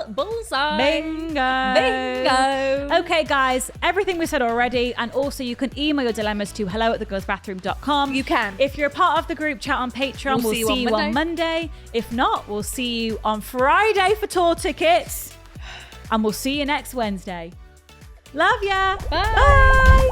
Bullseye. Bingo. Okay, guys, everything we said already. And also you can email your dilemmas to hello@thegirlsbathroom.com. You can. If you're a part of the group chat on Patreon, we'll see you on Monday. If not, we'll see you on Friday for tour tickets. And we'll see you next Wednesday. Love ya. Bye. Bye.